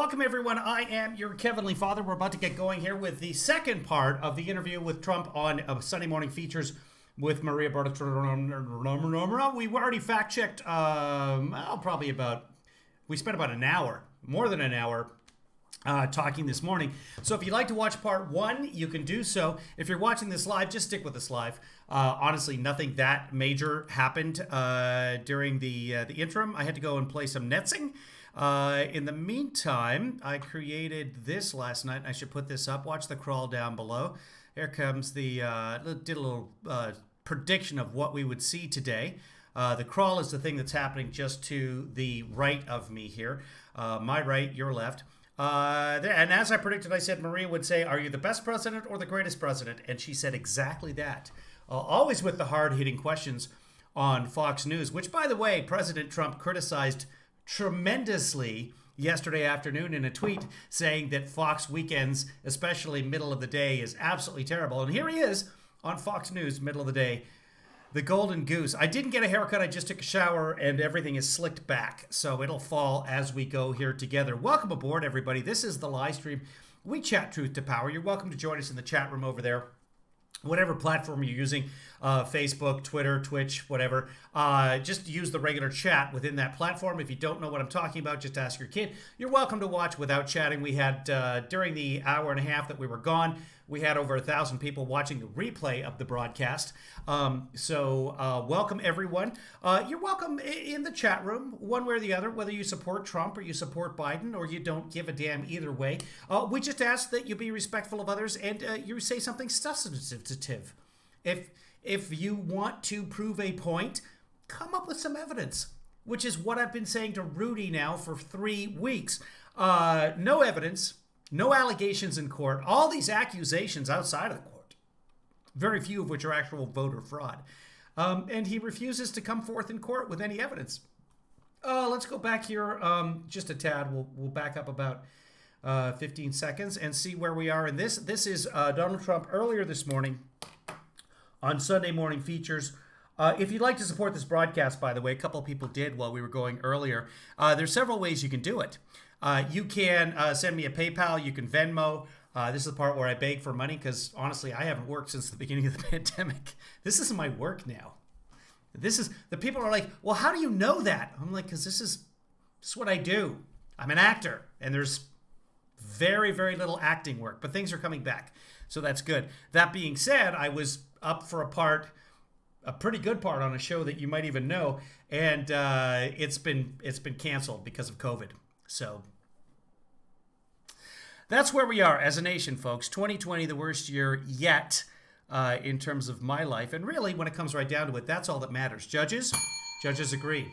welcome everyone. I am your Heavenly Father. We're about to get going here with the second part of the interview with Trump on Sunday Morning Features with Maria Bartiromo. We already fact-checked, we spent about an hour, more than an hour, talking this morning. So if you'd like to watch part one, you can do so. If you're watching this live, just stick with us live. Honestly, nothing that major happened during the interim. I had to go and play some netsing. In the meantime, I created this last night. I should put this up. Watch the crawl down below. Here comes the, did a little prediction of what we would see today. The crawl is the thing that's happening just to the right of me here. My right, your left. And as I predicted, I said Maria would say, are you the best president or the greatest president? And she said exactly that. Always with the hard-hitting questions on Fox News, which, by the way, President Trump criticized tremendously yesterday afternoon in a tweet saying that Fox weekends, especially middle of the day, is absolutely terrible. And here he is on Fox News, middle of the day, the golden goose. I didn't get a haircut. I just took a shower and everything is slicked back. So it'll fall as we go here together. Welcome aboard, everybody. This is the live stream. We chat truth to power. You're welcome to join us in the chat room over there. Whatever platform you're using, Facebook, Twitter, Twitch, whatever, just use the regular chat within that platform. If you don't know what I'm talking about, just ask your kid. You're welcome to watch without chatting. We had, during the hour and a half that we were gone, we had over 1,000 people watching the replay of the broadcast. So welcome, everyone. You're welcome in the chat room, one way or the other, whether you support Trump or you support Biden or you don't give a damn either way. We just ask that you be respectful of others and you say something substantive. If you want to prove a point, come up with some evidence, which is what I've been saying to Rudy now for 3 weeks. No evidence. No allegations in court. All these accusations outside of the court, very few of which are actual voter fraud. And he refuses to come forth in court with any evidence. Let's go back here just a tad. We'll back up about 15 seconds and see where we are in this. This is Donald Trump earlier this morning on Sunday Morning Features. If you'd like to support this broadcast, by the way, a couple of people did while we were going earlier. There's several ways you can do it. You can send me a PayPal. You can Venmo. This is the part where I beg for money because, honestly, I haven't worked since the beginning of the pandemic. This is my work now. The people are like, well, how do you know that? I'm like, because this is what I do. I'm an actor, and there's very, very little acting work, but things are coming back, so that's good. That being said, I was up for a pretty good part on a show that you might even know, and it's been canceled because of COVID. So that's where we are as a nation, folks. 2020, the worst year yet in terms of my life. And really, when it comes right down to it, that's all that matters. Judges agree.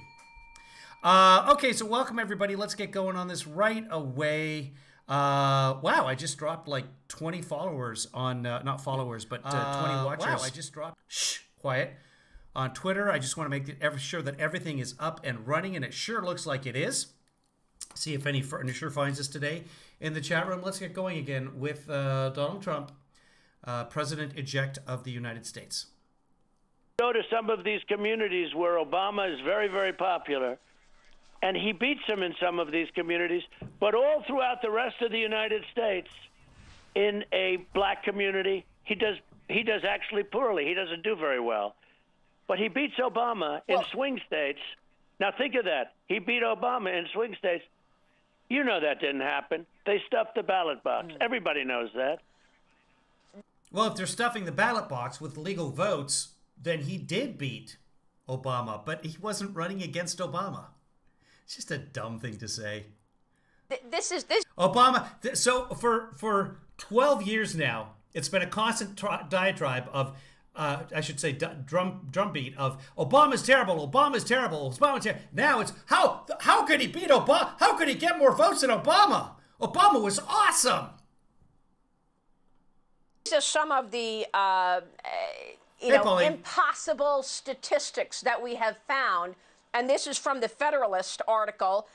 Okay, so welcome, everybody. Let's get going on this right away. Wow, I just dropped like 20 followers on, not followers, but 20 watchers. Wow, I just dropped, shh, quiet. On Twitter, I just want to make sure that everything is up and running, and it sure looks like it is. See if any furniture finds us today in the chat room. Let's get going again with Donald Trump, President-elect of the United States. Go to some of these communities where Obama is very, very popular, and he beats him in some of these communities, but all throughout the rest of the United States, in a black community, he does actually poorly. He doesn't do very well. But he beats Obama in swing states. Now think of that. He beat Obama in swing states. You know that didn't happen. They stuffed the ballot box. Everybody knows that. Well, if they're stuffing the ballot box with legal votes, then he did beat Obama, but he wasn't running against Obama. It's just a dumb thing to say. This Obama. So for 12 years now, it's been a constant diatribe of, I should say, drumbeat of Obama's terrible, Obama's terrible, Obama's terrible. Now it's how could he beat Obama? How could he get more votes than Obama? Obama was awesome. These are some of the impossible statistics that we have found, and this is from the Federalist article.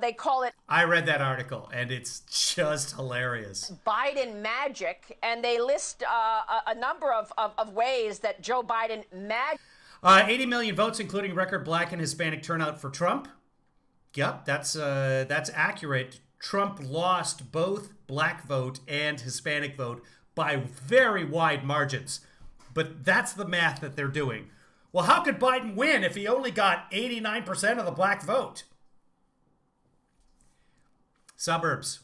They call it... I read that article, and it's just hilarious. Biden magic, and they list a number of ways that Joe Biden 80 million votes, including record black and Hispanic turnout for Trump. Yep, that's accurate. Trump lost both black vote and Hispanic vote by very wide margins. But that's the math that they're doing. Well, how could Biden win if he only got 89% of the black vote? Suburbs.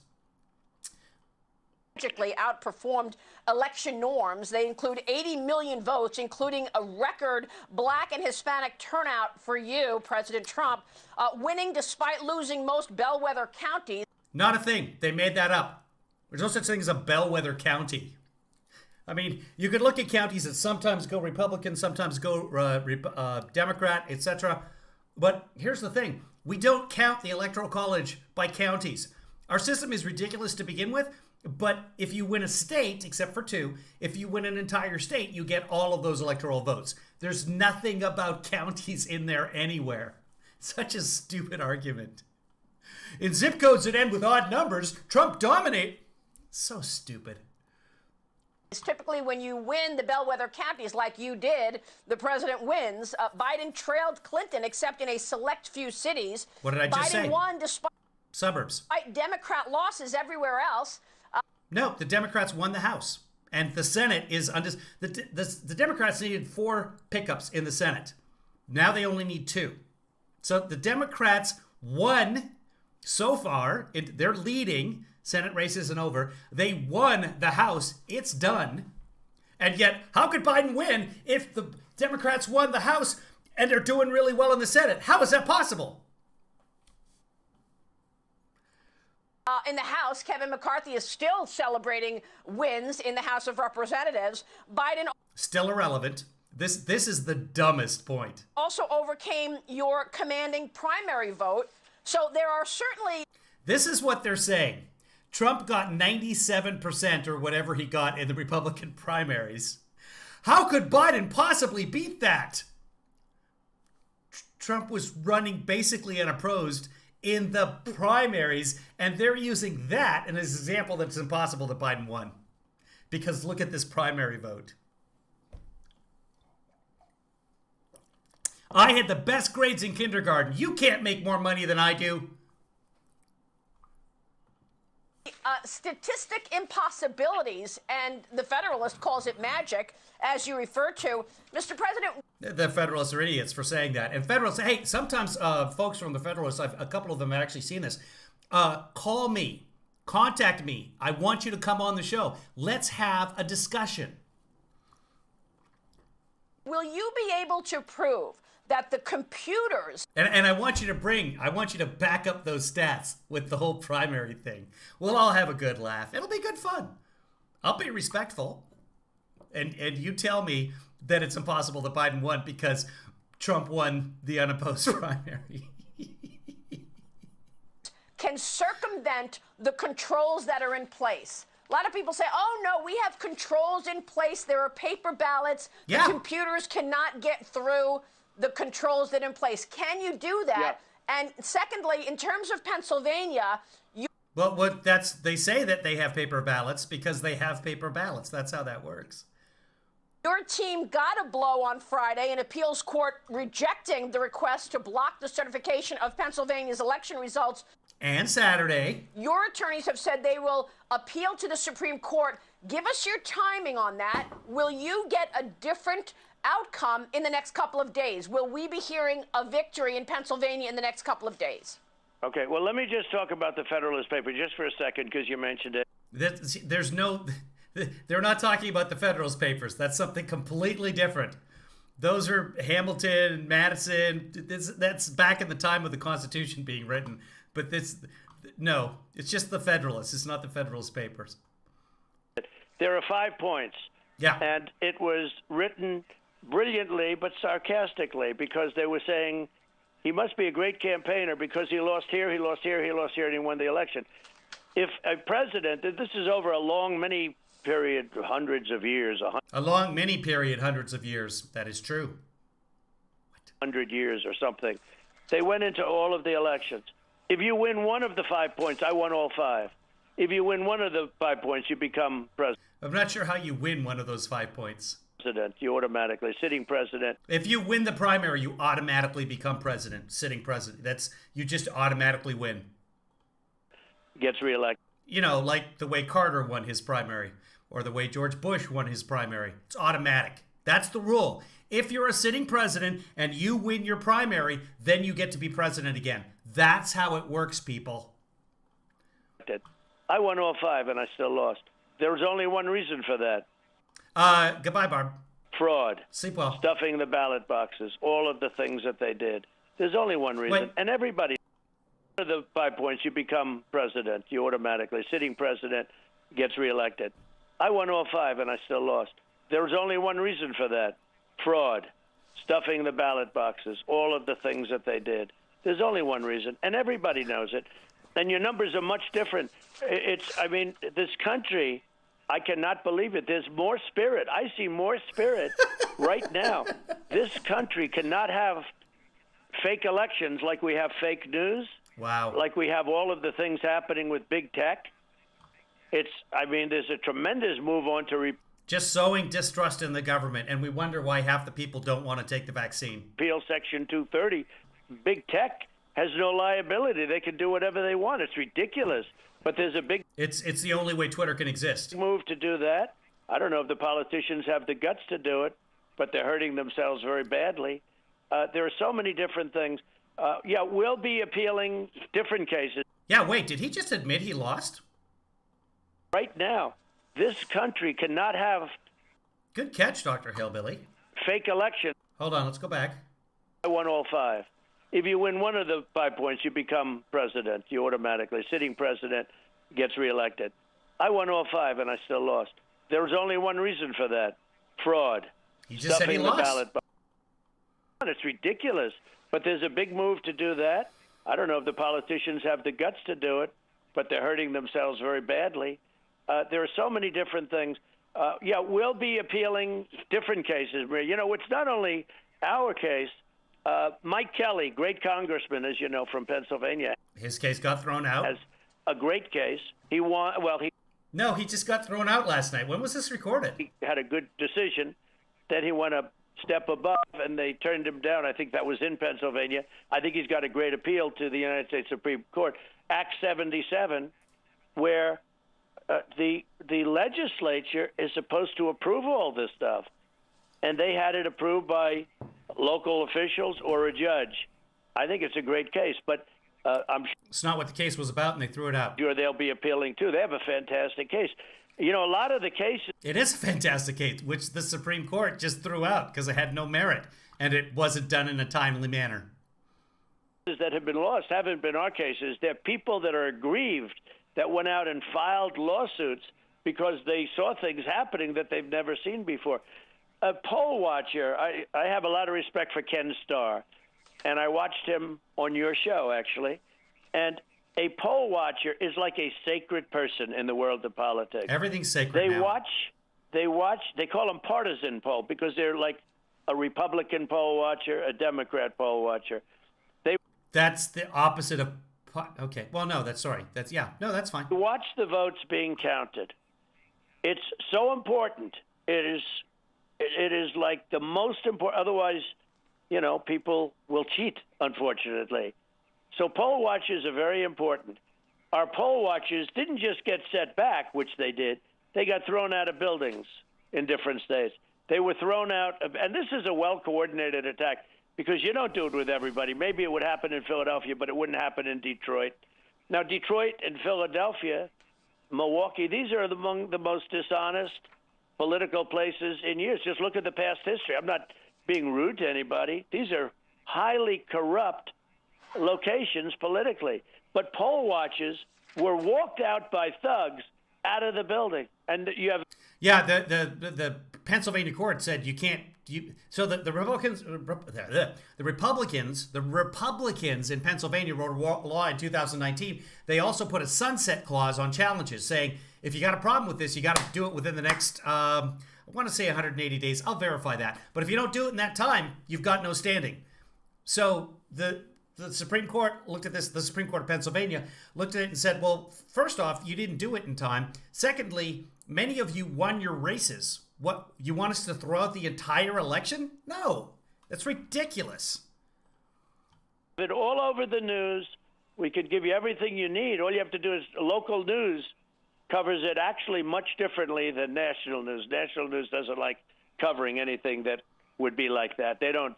Outperformed election norms. They include 80 million votes, including a record black and Hispanic turnout for you, President Trump, winning despite losing most bellwether counties. Not a thing. They made that up. There's no such thing as a bellwether county. I mean, you could look at counties that sometimes go Republican, sometimes go Democrat, etc. But here's the thing. We don't count the Electoral College by counties. Our system is ridiculous to begin with, but if you win a state, except for 2, if you win an entire state, you get all of those electoral votes. There's nothing about counties in there anywhere. Such a stupid argument. In zip codes that end with odd numbers, Trump dominates. So stupid. It's typically when you win the bellwether counties like you did, the president wins. Biden trailed Clinton, except in a select few cities. What did I just say? Biden won despite suburbs. Democrat losses everywhere else. No, the Democrats won the House. And the Senate is the Democrats needed 4 pickups in the Senate. Now they only need 2. So the Democrats won so far. They're leading. Senate race isn't over. They won the House. It's done. And yet, how could Biden win if the Democrats won the House and they're doing really well in the Senate? How is that possible? In the House, Kevin McCarthy is still celebrating wins in the House of Representatives. Biden still irrelevant. This is the dumbest point. Also overcame your commanding primary vote. So there are certainly... This is what they're saying. Trump got 97% or whatever he got in the Republican primaries. How could Biden possibly beat that? Trump was running basically unopposed in the primaries, and they're using that as an example that it's impossible that Biden won. Because look at this primary vote. I had the best grades in kindergarten. You can't make more money than I do. Statistic impossibilities, and the Federalist calls it magic, as you refer to. Mr. President... The Federalists are idiots for saying that. And Federalists, hey, sometimes folks from the Federalists, a couple of them have actually seen this. Call me. Contact me. I want you to come on the show. Let's have a discussion. Will you be able to prove that the computers... And I want you to back up those stats with the whole primary thing. We'll all have a good laugh. It'll be good fun. I'll be respectful. And you tell me that it's impossible that Biden won because Trump won the unopposed primary. Can circumvent the controls that are in place. A lot of people say, oh, no, we have controls in place. There are paper ballots. Yeah. The computers cannot get through the controls that are in place. Can you do that? Yeah. And secondly, in terms of Pennsylvania, Well, they say that they have paper ballots because they have paper ballots. That's how that works. Your team got a blow on Friday, an appeals court rejecting the request to block the certification of Pennsylvania's election results. And Saturday. Your attorneys have said they will appeal to the Supreme Court. Give us your timing on that. Will you get a different outcome in the next couple of days? Will we be hearing a victory in Pennsylvania in the next couple of days? Okay, well, let me just talk about the Federalist paper just for a second because you mentioned it. They're not talking about the Federalist Papers. That's something completely different. Those are Hamilton, Madison. That's back in the time of the Constitution being written. But no, it's just the Federalists. It's not the Federalist Papers. There are 5 points. Yeah. And it was written brilliantly but sarcastically because they were saying he must be a great campaigner because he lost here, he lost here, he lost here, and he won the election. If a president, this is over a long, many period, hundreds of years. A long, many period, hundreds of years. That is true. 100 years or something. They went into all of the elections. If you win one of the 5 points, I won all 5. If you win one of the 5 points, you become president. I'm not sure how you win one of those 5 points. You automatically, sitting president. If you win the primary, you automatically become president, sitting president. You just automatically win. gets reelected. You know, like the way Carter won his primary or the way George Bush won his primary. It's automatic. That's the rule. If you're a sitting president and you win your primary, then you get to be president again. That's how it works, people. I won all 5 and I still lost. There was only one reason for that. Goodbye, Barb. Fraud. Sleep well. Stuffing the ballot boxes. All of the things that they did. There's only one reason. Wait. And everybody, for the 5 points, you become president. You automatically. Sitting president gets reelected. I won all 5 and I still lost. There was only one reason for that. Fraud. Stuffing the ballot boxes. All of the things that they did. There's only one reason. And everybody knows it. And your numbers are much different. This country, I cannot believe it. There's more spirit. I see more spirit right now. This country cannot have fake elections like we have fake news. Wow. Like we have all of the things happening with big tech. There's a tremendous move on to just sowing distrust in the government, and we wonder why half the people don't want to take the vaccine. repeal Section 230. Big tech has no liability. They can do whatever they want. It's ridiculous. But there's a big It's the only way Twitter can exist. move to do that. I don't know if the politicians have the guts to do it, but they're hurting themselves very badly. There are so many different things. We'll be appealing different cases. Yeah, wait, did he just admit he lost? Right now, this country cannot have Good catch, Dr. Hillbilly. fake elections. Hold on, let's go back. I won all 5. If you win one of the 5 points, you become president. You automatically. Sitting president gets reelected. I won all 5 and I still lost. There was only one reason for that. Fraud. He just said he Stuffing the lost. ballot box. It's ridiculous. But there's a big move to do that. I don't know if the politicians have the guts to do it, but they're hurting themselves very badly. There are so many different things. We'll be appealing different cases. You know, it's not only our case. Mike Kelly, great congressman, as you know, from Pennsylvania, His case got thrown out. has a great case. He won. Well, No, he just got thrown out last night. When was this recorded? he had a good decision. Then he went a step above, and they turned him down. I think that was in Pennsylvania. I think he's got a great appeal to the United States Supreme Court. Act 77, where the legislature is supposed to approve all this stuff, and they had it approved by local officials or a judge. I think it's a great case, but I'm It's not what the case was about, and they threw it out. sure they'll be appealing too. They have a fantastic case. You know, a lot of the cases It is a fantastic case, which the Supreme Court just threw out because it had no merit, and it wasn't done in a timely manner. that have been lost haven't been our cases. They're people that are aggrieved that went out and filed lawsuits because they saw things happening that they've never seen before. A poll watcher, I have a lot of respect for Ken Starr, and I watched him on your show, actually. And a poll watcher is like a sacred person in the world of politics. Everything's sacred They now. watch, they call them partisan poll because they're like a Republican poll watcher, a Democrat poll watcher. That's the opposite of... Okay, well, no, that's fine. Watch the votes being counted. It's so important. It is like the most important. Otherwise, you know, people will cheat, unfortunately. So poll watchers are very important. Our poll watchers didn't just get set back, which they did. They got thrown out of buildings in different states. They were thrown out of, and this is a well-coordinated attack because you don't do it with everybody. Maybe it would happen in Philadelphia, but it wouldn't happen in Detroit. Now, Detroit and Philadelphia, Milwaukee, these are among the most dishonest political places in years. Just look at the past history. I'm not being rude to anybody. These are highly corrupt locations politically. But poll watchers were walked out by thugs out of the building. And you have... Yeah, the Pennsylvania court said you can't... So the Republicans in Pennsylvania wrote a law in 2019. They also put a sunset clause on challenges saying if you got a problem with this, you got to do it within the next, I want to say 180 days. I'll verify that. But if you don't do it in that time, you've got no standing. So the Supreme Court looked at this, the Supreme Court of Pennsylvania looked at it and said, well, first off, you didn't do it in time. Secondly, many of you won your races. What, you want us to throw out the entire election? No, that's ridiculous. It all over the news. We could give you everything you need. All you have to do is local news covers it actually much differently than national news. National news doesn't like covering anything that would be like that. They don't.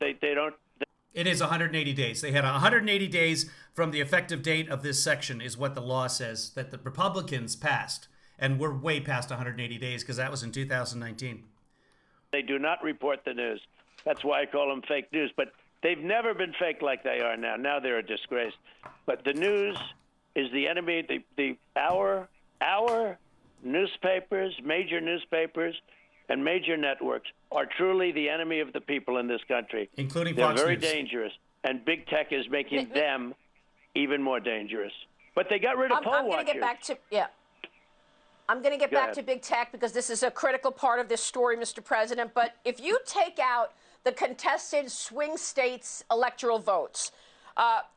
It is 180 days. They had 180 days from the effective date of this section is what the law says that the Republicans passed. And we're way past 180 days because that was in 2019. They do not report the news. That's why I call them fake news. But they've never been fake like they are now. Now they're a disgrace. But the news is the enemy. Our newspapers, major newspapers, and major networks are truly the enemy of the people in this country. Including They're Fox very News. dangerous. And big tech is making them even more dangerous. But they got rid of poll I'm going watchers. to get back to, I'm going to get Go back ahead. to big tech because this is a critical part of this story, Mr. President. But if you take out the contested swing states electoral votes,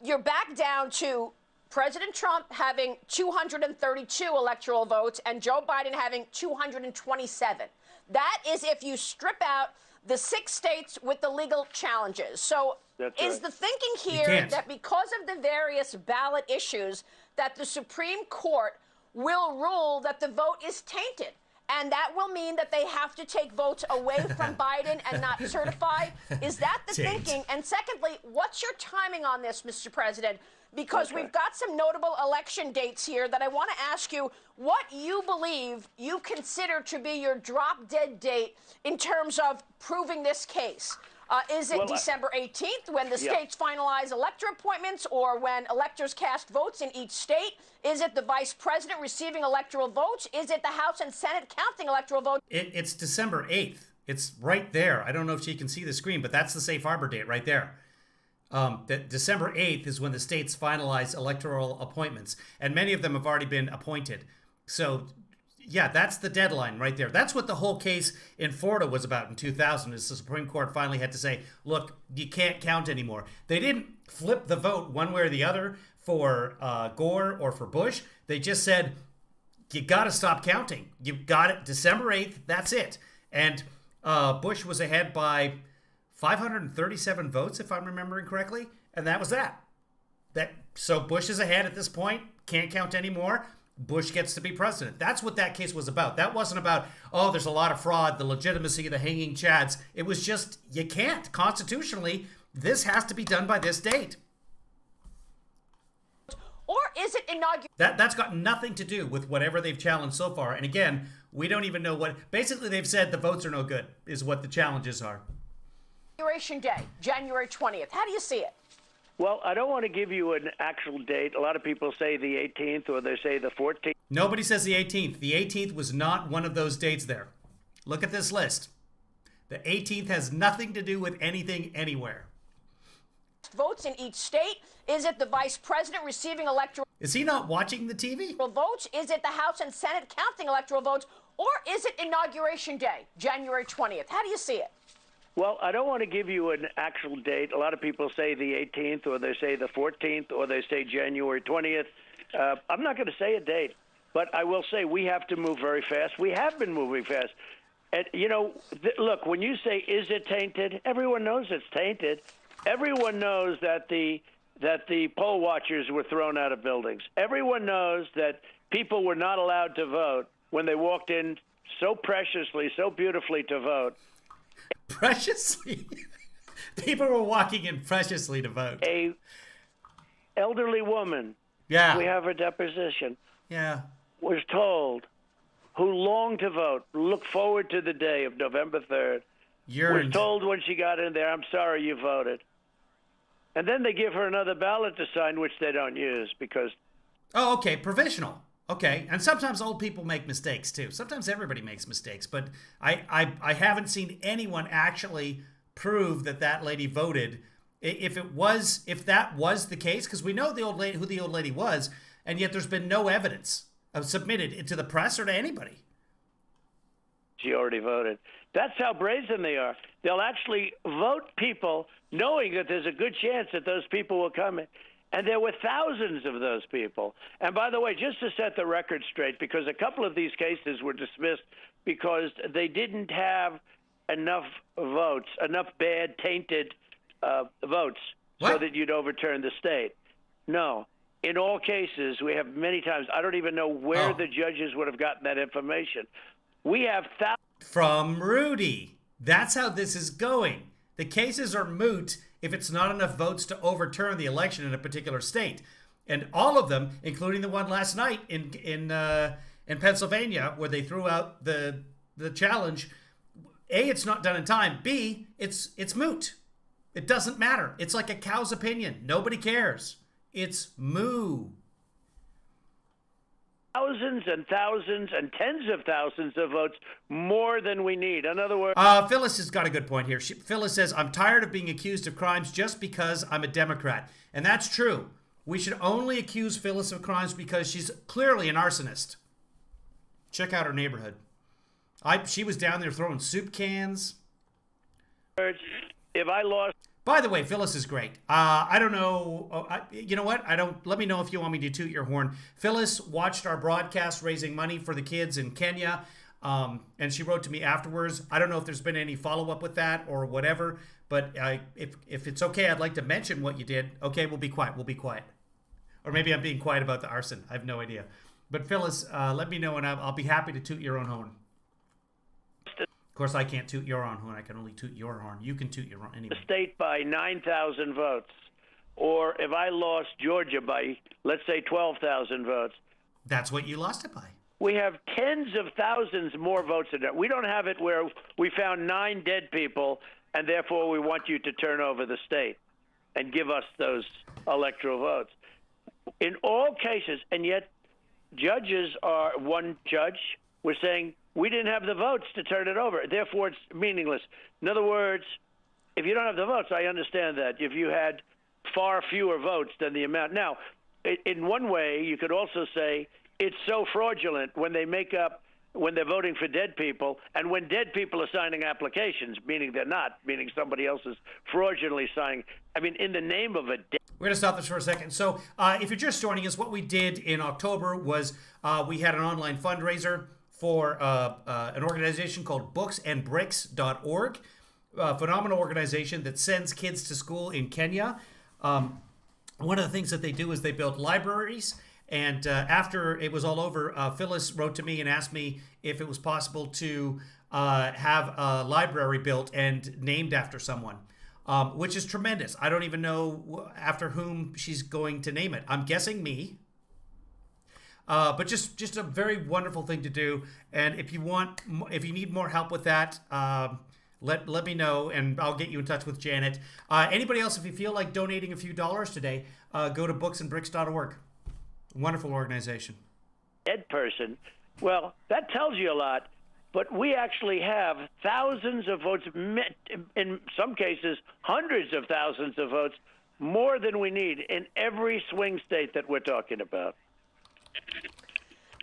you're back down to President Trump having 232 electoral votes and Joe Biden having 227. That is if you strip out the 6 states with the legal challenges. So That's is right. the thinking You here can't. that because of the various ballot issues that the Supreme Court will rule that the vote is tainted? And that will mean that they have to take votes away from Biden and not certify? Is that the Taint. thinking? And secondly, what's your timing on this, Mr. President? Because Okay. we've got some notable election dates here that I want to ask you what you believe you consider to be your drop-dead date in terms of proving this case. Is it Well, December 18th when the Yeah. states finalize elector appointments or when electors cast votes in each state? Is it the vice president receiving electoral votes? Is it the House and Senate counting electoral votes? It's December 8th. It's right there. I don't know if you can see the screen, but that's the safe harbor date right there. That December 8th is when the states finalize electoral appointments, and many of them have already been appointed. So, yeah, that's the deadline right there. That's what the whole case in Florida was about in 2000, is the Supreme Court finally had to say, look, you can't count anymore. They didn't flip the vote one way or the other for Gore or for Bush. They just said, you got to stop counting. You've got it. December 8th, that's it. And Bush was ahead by 537 votes, if I'm remembering correctly, and that was that. So Bush is ahead at this point, can't count anymore. Bush gets to be president. That's what that case was about. That wasn't about, oh, there's a lot of fraud, the legitimacy of the hanging chads. It was just, you can't. Constitutionally, this has to be done by this date. Or is it inauguration That's got nothing to do with whatever they've challenged so far. And again, we don't even know what, basically they've said the votes are no good, is what the challenges are. Day, January 20th? How do you see it? Well, I don't want to give you an actual date. A lot of people say the 18th or they say the 14th. Nobody says the 18th. The 18th was not one of those dates there. Look at this list. The 18th has nothing to do with anything anywhere. Votes in each state? Is it the vice president receiving electoral Is he not watching the TV? votes? Is it the House and Senate counting electoral votes? Or is it Inauguration Day, January 20th? How do you see it? Well, I don't want to give you an actual date. A lot of people say the 18th or they say the 14th or they say January 20th. I'm not going to say a date, but I will say we have to move very fast. We have been moving fast. And, you know, look, when you say, is it tainted? Everyone knows it's tainted. Everyone knows that the poll watchers were thrown out of buildings. Everyone knows that people were not allowed to vote when they walked in so preciously, so beautifully to vote. Preciously. People were walking in preciously to vote. A elderly woman, Yeah. we have her deposition, Yeah. was told, who longed to vote, looked forward to the day of November 3rd, was Yearned. told when she got in there, I'm sorry you voted. And then they give her another ballot to sign, which they don't use because Oh, okay. Provisional. Okay. And sometimes old people make mistakes too. Sometimes everybody makes mistakes, but I haven't seen anyone actually prove that that lady voted. If that was the case, because we know who the old lady was, and yet there's been no evidence submitted to the press or to anybody. she already voted. That's how brazen they are. They'll actually vote people knowing that there's a good chance that those people will come in. And there were thousands of those people. And by the way, just to set the record straight, because a couple of these cases were dismissed because they didn't have enough votes, enough bad, tainted votes, so What? that you'd overturn the state. No. in all cases, we have many times, I don't even know where the judges would have gotten that information. We have thousands. From Rudy. That's how this is going. The cases are moot if it's not enough votes to overturn the election in a particular state. And all of them, including the one last night in Pennsylvania, where they threw out the challenge, A, it's not done in time. B, it's moot. It doesn't matter. It's like a cow's opinion. Nobody cares. It's moo. Thousands and thousands and tens of thousands of votes more than we need. In other words, Phyllis has got a good point here. Phyllis says, I'm tired of being accused of crimes just because I'm a Democrat. And that's true. We should only accuse Phyllis of crimes because she's clearly an arsonist. Check out her neighborhood. She was down there throwing soup cans. if I lost. By the way, Phyllis is great. I don't know. You know what? Let me know if you want me to toot your horn. Phyllis watched our broadcast raising money for the kids in Kenya, and she wrote to me afterwards. I don't know if there's been any follow-up with that or whatever, but if it's okay, I'd like to mention what you did. Okay, we'll be quiet. We'll be quiet. Or maybe I'm being quiet about the arson. I have no idea. But Phyllis, let me know, and I'll be happy to toot your own horn. Of course, I can't toot your own horn. I can only toot your horn. You can toot your own anyway. The state by 9,000 votes, or if I lost Georgia by, let's say, 12,000 votes. That's what you lost it by. We have tens of thousands more votes in there. We don't have it where we found 9 dead people, and therefore we want you to turn over the state and give us those electoral votes. In all cases, and yet one judge was saying, we didn't have the votes to turn it over. Therefore, it's meaningless. In other words, if you don't have the votes, I understand that. If you had far fewer votes than the amount. Now, in one way, you could also say it's so fraudulent when they're voting for dead people, and when dead people are signing applications, meaning they're not, meaning somebody else is fraudulently signing. I mean, in the name of a dead. We're going to stop this for a second. So if you're just joining us, what we did in October was we had an online fundraiser for an organization called booksandbricks.org, a phenomenal organization that sends kids to school in Kenya. One of the things that they do is they build libraries. And after it was all over, Phyllis wrote to me and asked me if it was possible to have a library built and named after someone, which is tremendous. I don't even know after whom she's going to name it. I'm guessing me. But just a very wonderful thing to do. And if you need more help with that, let me know, and I'll get you in touch with Janet. Anybody else, if you feel like donating a few dollars today, go to booksandbricks.org. Wonderful organization. Dead person. Well, that tells you a lot. But we actually have thousands of votes, in some cases, hundreds of thousands of votes, more than we need in every swing state that we're talking about.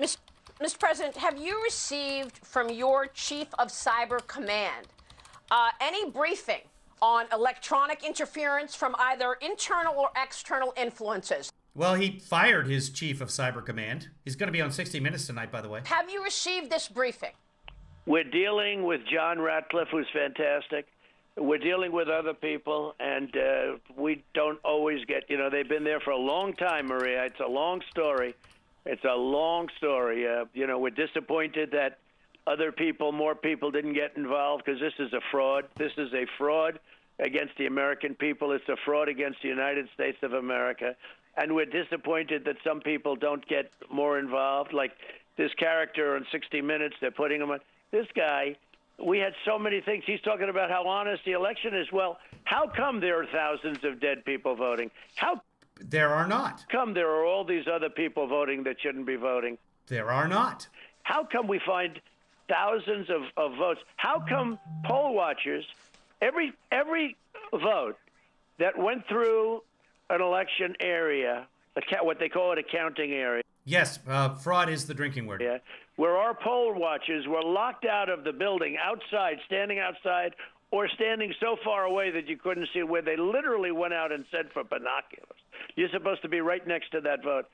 Mr. President, have you received from your Chief of Cyber Command any briefing on electronic interference from either internal or external influences? Well, he fired his Chief of Cyber Command. He's going to be on 60 Minutes tonight, by the way. Have you received this briefing? We're dealing with John Ratcliffe, who's fantastic. We're dealing with other people, and we don't always get, they've been there for a long time, Maria. It's a long story. It's a long story. We're disappointed that more people didn't get involved because this is a fraud. This is a fraud against the American people. It's a fraud against the United States of America. And we're disappointed that some people don't get more involved. Like this character on 60 Minutes, they're putting him on. This guy, we had so many things. He's talking about how honest the election is. Well, how come there are thousands of dead people voting? How There are not. come there are all these other people voting that shouldn't be voting? There are not. How come we find thousands of votes? How come poll watchers, every vote that went through an election area, what they call it a counting area. Yes, fraud is the drinking word. Yeah, where our poll watchers were locked out of the building, standing outside, or standing so far away that you couldn't see, where they literally went out and said for binoculars. You're supposed to be right next to that vote.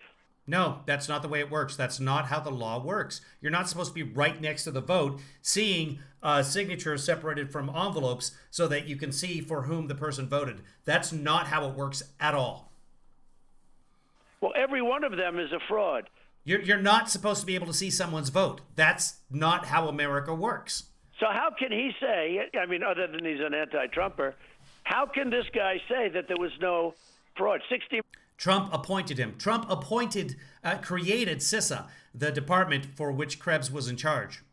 No, that's not the way it works. That's not how the law works. You're not supposed to be right next to the vote, seeing signatures separated from envelopes so that you can see for whom the person voted. That's not how it works at all. Well, every one of them is a fraud. You're not supposed to be able to see someone's vote. That's not how America works. So how can he say, I mean, other than he's an anti-Trumper, how can this guy say that there was no fraud? Trump appointed him. Trump created CISA, the department for which Krebs was in charge.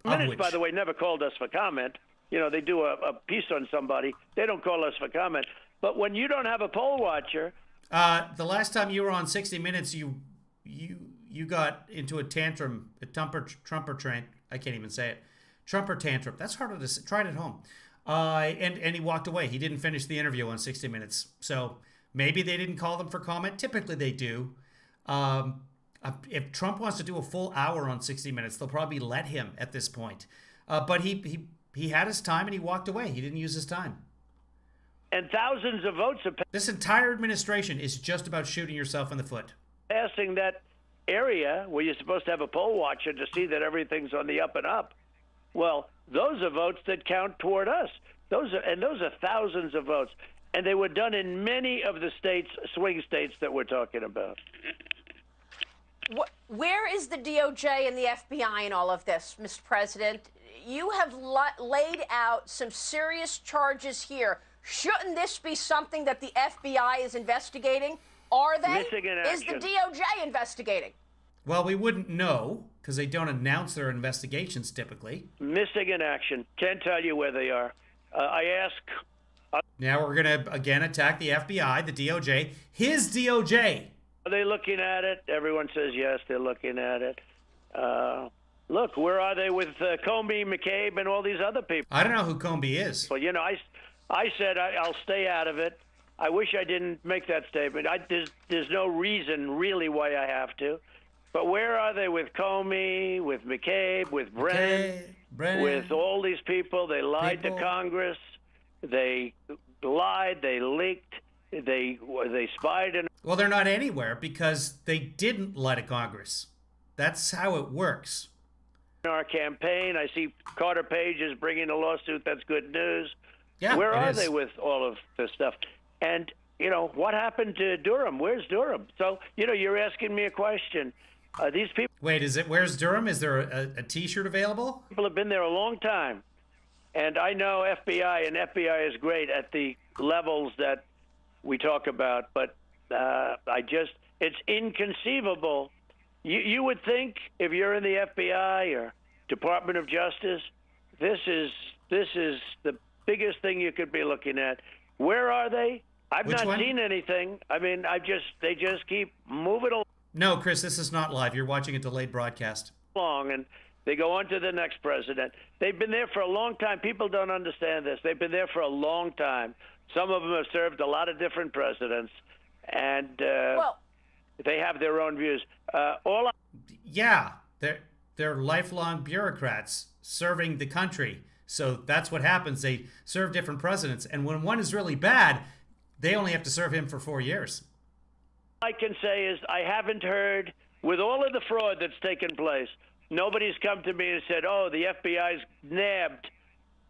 Minutes, by the way, never called us for comment. You know, they do a piece on somebody. They don't call us for comment. But when you don't have a poll watcher. The last time you were on 60 Minutes, you got into a tantrum, a Trumper train. I can't even say it. Trumper tantrum. That's harder to say. Try it at home. And he walked away. He didn't finish the interview on 60 Minutes. So maybe they didn't call them for comment. Typically they do. If Trump wants to do a full hour on 60 Minutes, they'll probably let him at this point. But he had his time and he walked away. He didn't use his time. And thousands of votes are This entire administration is just about shooting yourself in the foot. passing that area where you're supposed to have a poll watcher to see that everything's on the up and up. Well, those are votes that count toward us. Those are thousands of votes. And they were done in many of the states, swing states that we're talking about. Where is the DOJ and the FBI in all of this, Mr. President? You have laid out some serious charges here. Shouldn't this be something that the FBI is investigating? Are they? Missing in Is the action. DOJ investigating? Well, we wouldn't know because they don't announce their investigations typically. Missing in action. Can't tell you where they are. I ask, Now we're going to again attack the FBI, the DOJ, his DOJ. are they looking at it? Everyone says yes, they're looking at it. Look, where are they with Comey, McCabe, and all these other people? I don't know who Comey is. Well, you know, I said I'll stay out of it. I wish I didn't make that statement. There's no reason really why I have to. But where are they with Comey, with McCabe, with Brennan, with all these people? They lied to Congress. They lied. They leaked. They spied. Well, they're not anywhere because they didn't lie to Congress. That's how it works. In our campaign, I see Carter Page is bringing a lawsuit. That's good news. Yeah, where are is. they with all of this stuff? And, you know, what happened to Durham? Where's Durham? So, you know, you're asking me a question. These people Wait, where's Durham? Is there a T-shirt available? have been there a long time. And I know FBI, and FBI is great at the levels that we talk about. But it's inconceivable. You would think if you're in the FBI or Department of Justice, this is the biggest thing you could be looking at. Where are they? I've Which not one? seen anything. I mean, they just keep moving No, Chris, this is not live. You're watching a delayed broadcast. along, and they go on to the next president. They've been there for a long time. People don't understand this. They've been there for a long time. Some of them have served a lot of different presidents, and they have their own views. Yeah, they're lifelong bureaucrats serving the country. So that's what happens. They serve different presidents, and when one is really bad, they only have to serve him for 4 years. All I can say is I haven't heard, with all of the fraud that's taken place, nobody's come to me and said, oh, the FBI's nabbed,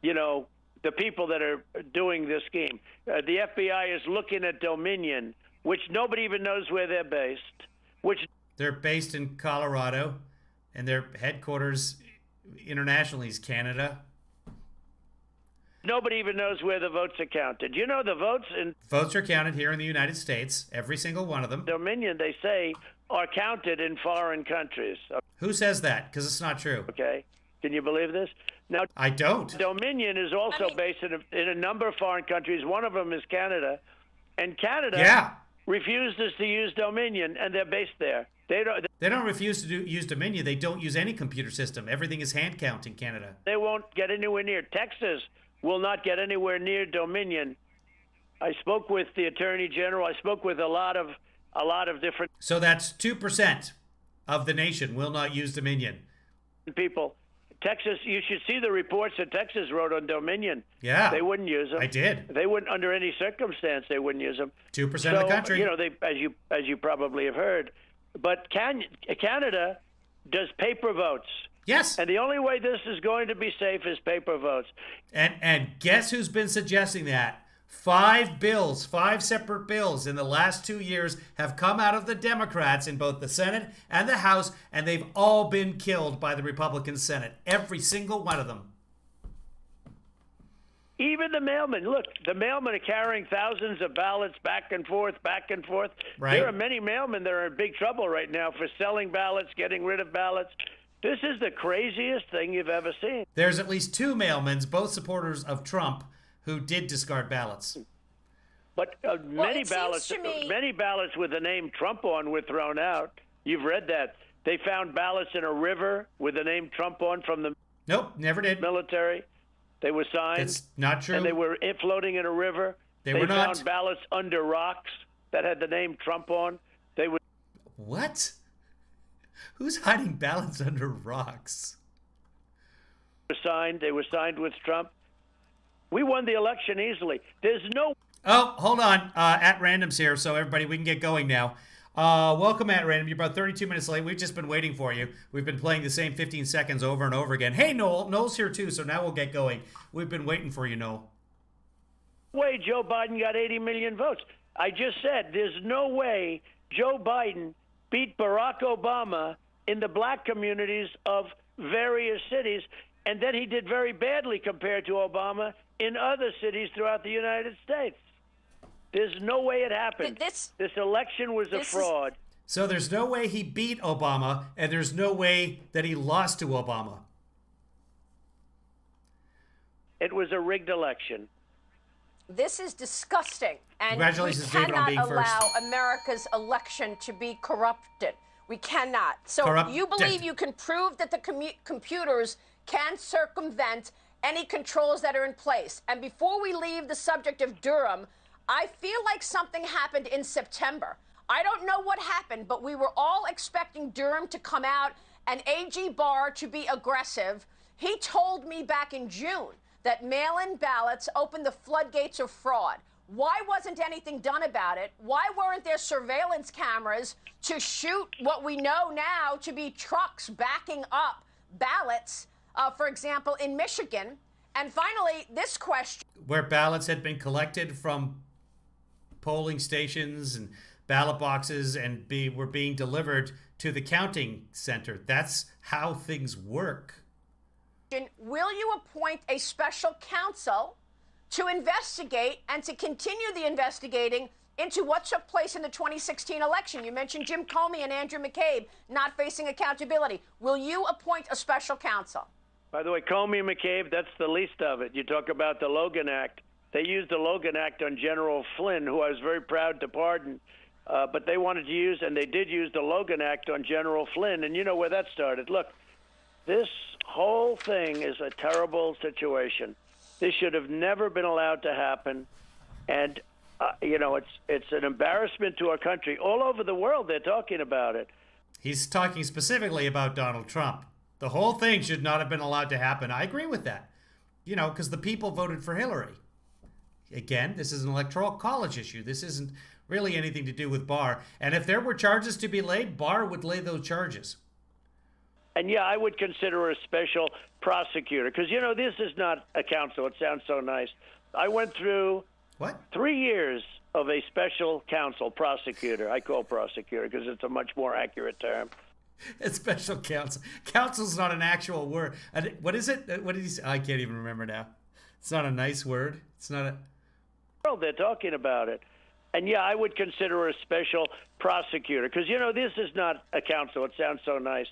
you know, the people that are doing this scheme. The FBI is looking at Dominion, which nobody even knows where they're based, They're based in Colorado, and their headquarters internationally is Canada. nobody even knows where the votes are counted. You know, the votes in Votes are counted here in the United States, every single one of them. Dominion, they say, are counted in foreign countries. Who says that? Because it's not true. Okay? Can you believe this? Now, I don't. Dominion is also based in a number of foreign countries. One of them is Canada. And Canada refuses to use Dominion, and they're based there. They don't refuse to use Dominion. They don't use any computer system. Everything is hand count in Canada. They won't get anywhere near. Texas will not get anywhere near Dominion. I spoke with the Attorney General. I spoke with a lot of different So that's 2% of the nation will not use Dominion. people. Texas, you should see the reports that Texas wrote on Dominion. Yeah. They wouldn't use them. I did. They wouldn't, under any circumstance, they wouldn't use them. 2% of the country. You know, they, as you probably have heard, but Canada does paper votes. Yes. And the only way this is going to be safe is paper votes. And guess who's been suggesting that Five separate bills in the last 2 years have come out of the Democrats in both the Senate and the House, and they've all been killed by the Republican Senate. Every single one of them. Even the mailmen. Look, the mailmen are carrying thousands of ballots back and forth, back and forth. Right. There are many mailmen that are in big trouble right now for selling ballots, getting rid of ballots. This is the craziest thing you've ever seen. There's at least 2 mailmen, both supporters of Trump, who did discard ballots. But many ballots with the name Trump on were thrown out. You've read that. They found ballots in a river with the name Trump on from the Nope, never did. military. They were signed. That's not true. And they were floating in a river. They were not. Found ballots under rocks that had the name Trump on. They were. What? Who's hiding ballots under rocks? Signed. They were signed with Trump. We won the election easily. There's no. Oh, hold on. At Random's here, so everybody, we can get going now. Welcome, At Random. You're about 32 minutes late. We've just been waiting for you. We've been playing the same 15 seconds over and over again. Hey, Noel. Noel's here, too, so now we'll get going. We've been waiting for you, Noel. Way Joe Biden got 80 million votes. I just said there's no way Joe Biden beat Barack Obama in the black communities of various cities, and then he did very badly compared to Obama in other cities throughout the United States. There's no way it happened. This election was a fraud. So there's no way he beat Obama, and there's no way that he lost to Obama. It was a rigged election. This is disgusting. And Congratulations, we David, on being cannot first. allow America's election to be corrupted. We cannot. So you believe you can prove that the computers can circumvent any controls that are in place. And before we leave the subject of Durham, I feel like something happened in September. I don't know what happened, but we were all expecting Durham to come out and AG Barr to be aggressive. He told me back in June that mail-in ballots opened the floodgates of fraud. Why wasn't anything done about it? Why weren't there surveillance cameras to shoot what we know now to be trucks backing up ballots, for example, in Michigan? And finally, this question. Where ballots had been collected from polling stations and ballot boxes and were being delivered to the counting center. That's how things work. Will you appoint a special counsel to investigate and to continue the investigating into what took place in the 2016 election? You mentioned Jim Comey and Andrew McCabe not facing accountability. Will you appoint a special counsel? By the way, Comey and McCabe, that's the least of it. You talk about the Logan Act. They used the Logan Act on General Flynn, who I was very proud to pardon. But they wanted to use, and they did use the Logan Act on General Flynn. And you know where that started. Look, this whole thing is a terrible situation. This should have never been allowed to happen. And, it's an embarrassment to our country. All over the world, they're talking about it. He's talking specifically about Donald Trump. The whole thing should not have been allowed to happen. I agree with that. Because the people voted for Hillary. Again, this is an electoral college issue. This isn't really anything to do with Barr. And if there were charges to be laid, Barr would lay those charges. And, yeah, I would consider her a special prosecutor because, this is not a counsel. It sounds so nice. I went through 3 years of a special counsel prosecutor. I call prosecutor because it's a much more accurate term. It's special counsel. Counsel's not an actual word. What is it? What did he say? I can't even remember now. It's not a nice word. It's not a... They're talking about it. And, yeah, I would consider her a special prosecutor because, this is not a counsel. It sounds so nice.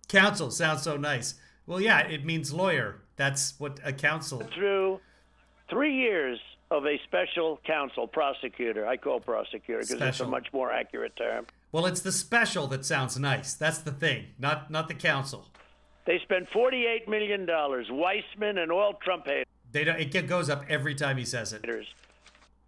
Counsel sounds so nice. Well, yeah, it means lawyer. That's what a counsel... Through 3 years of a special counsel prosecutor. I call prosecutor because it's a much more accurate term. Well, it's the special that sounds nice. That's the thing, not the counsel. They spent $48 million, Weissman and all Trump haters. It goes up every time he says it.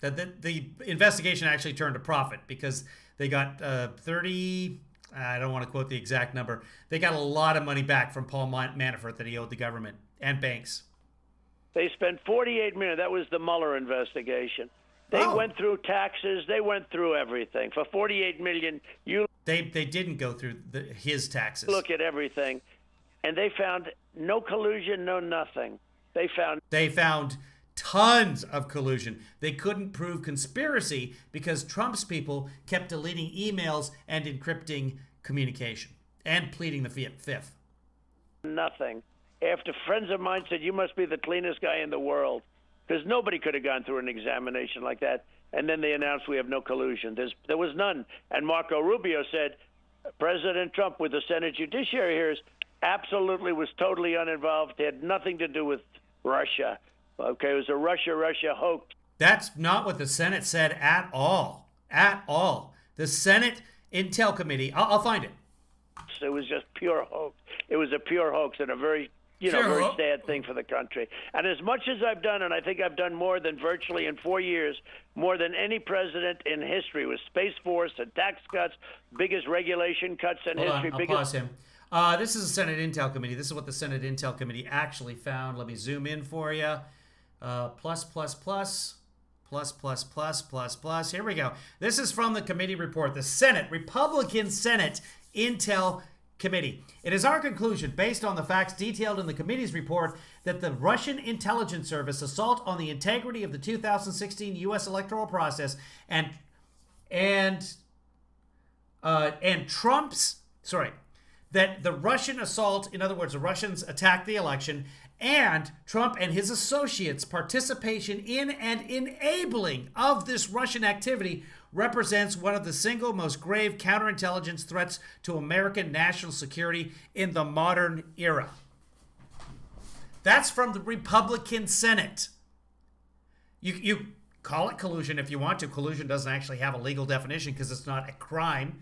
The investigation actually turned a profit because they got 30... I don't want to quote the exact number. They got a lot of money back from Paul Manafort that he owed the government and banks. They spent $48 million. That was the Mueller investigation. They went through taxes. They went through everything. For $48 million, They didn't go through his taxes. Look at everything. And they found no collusion, no nothing. They found Tons of collusion. They couldn't prove conspiracy because Trump's people kept deleting emails and encrypting communication and pleading the fifth. Nothing. After friends of mine said, you must be the cleanest guy in the world, because nobody could have gone through an examination like that. And then they announced we have no collusion. There was none. And Marco Rubio said, President Trump, with the Senate Judiciary hearings, absolutely was totally uninvolved. It had nothing to do with Russia. Okay, it was a Russia hoax. That's not what the Senate said at all. At all. The Senate Intel Committee, I'll find it. It was just pure hoax. It was a pure hoax and a very, very sad thing for the country. And as much as I've done, and I think I've done more than virtually in 4 years, more than any president in history, with Space Force and tax cuts, biggest regulation cuts in history. I'll pause him. This is the Senate Intel Committee. This is what the Senate Intel Committee actually found. Let me zoom in for you. Plus. Here we go. This is from the committee report. The Senate, Republican Senate Intel Committee. It is our conclusion, based on the facts detailed in the committee's report, that the Russian intelligence service assault on the integrity of the 2016 U.S. electoral process that the Russian assault, in other words, the Russians attacked the election, and Trump and his associates' participation in and enabling of this Russian activity represents one of the single most grave counterintelligence threats to American national security in the modern era. That's from the Republican Senate. You call it collusion if you want to. Collusion doesn't actually have a legal definition because it's not a crime.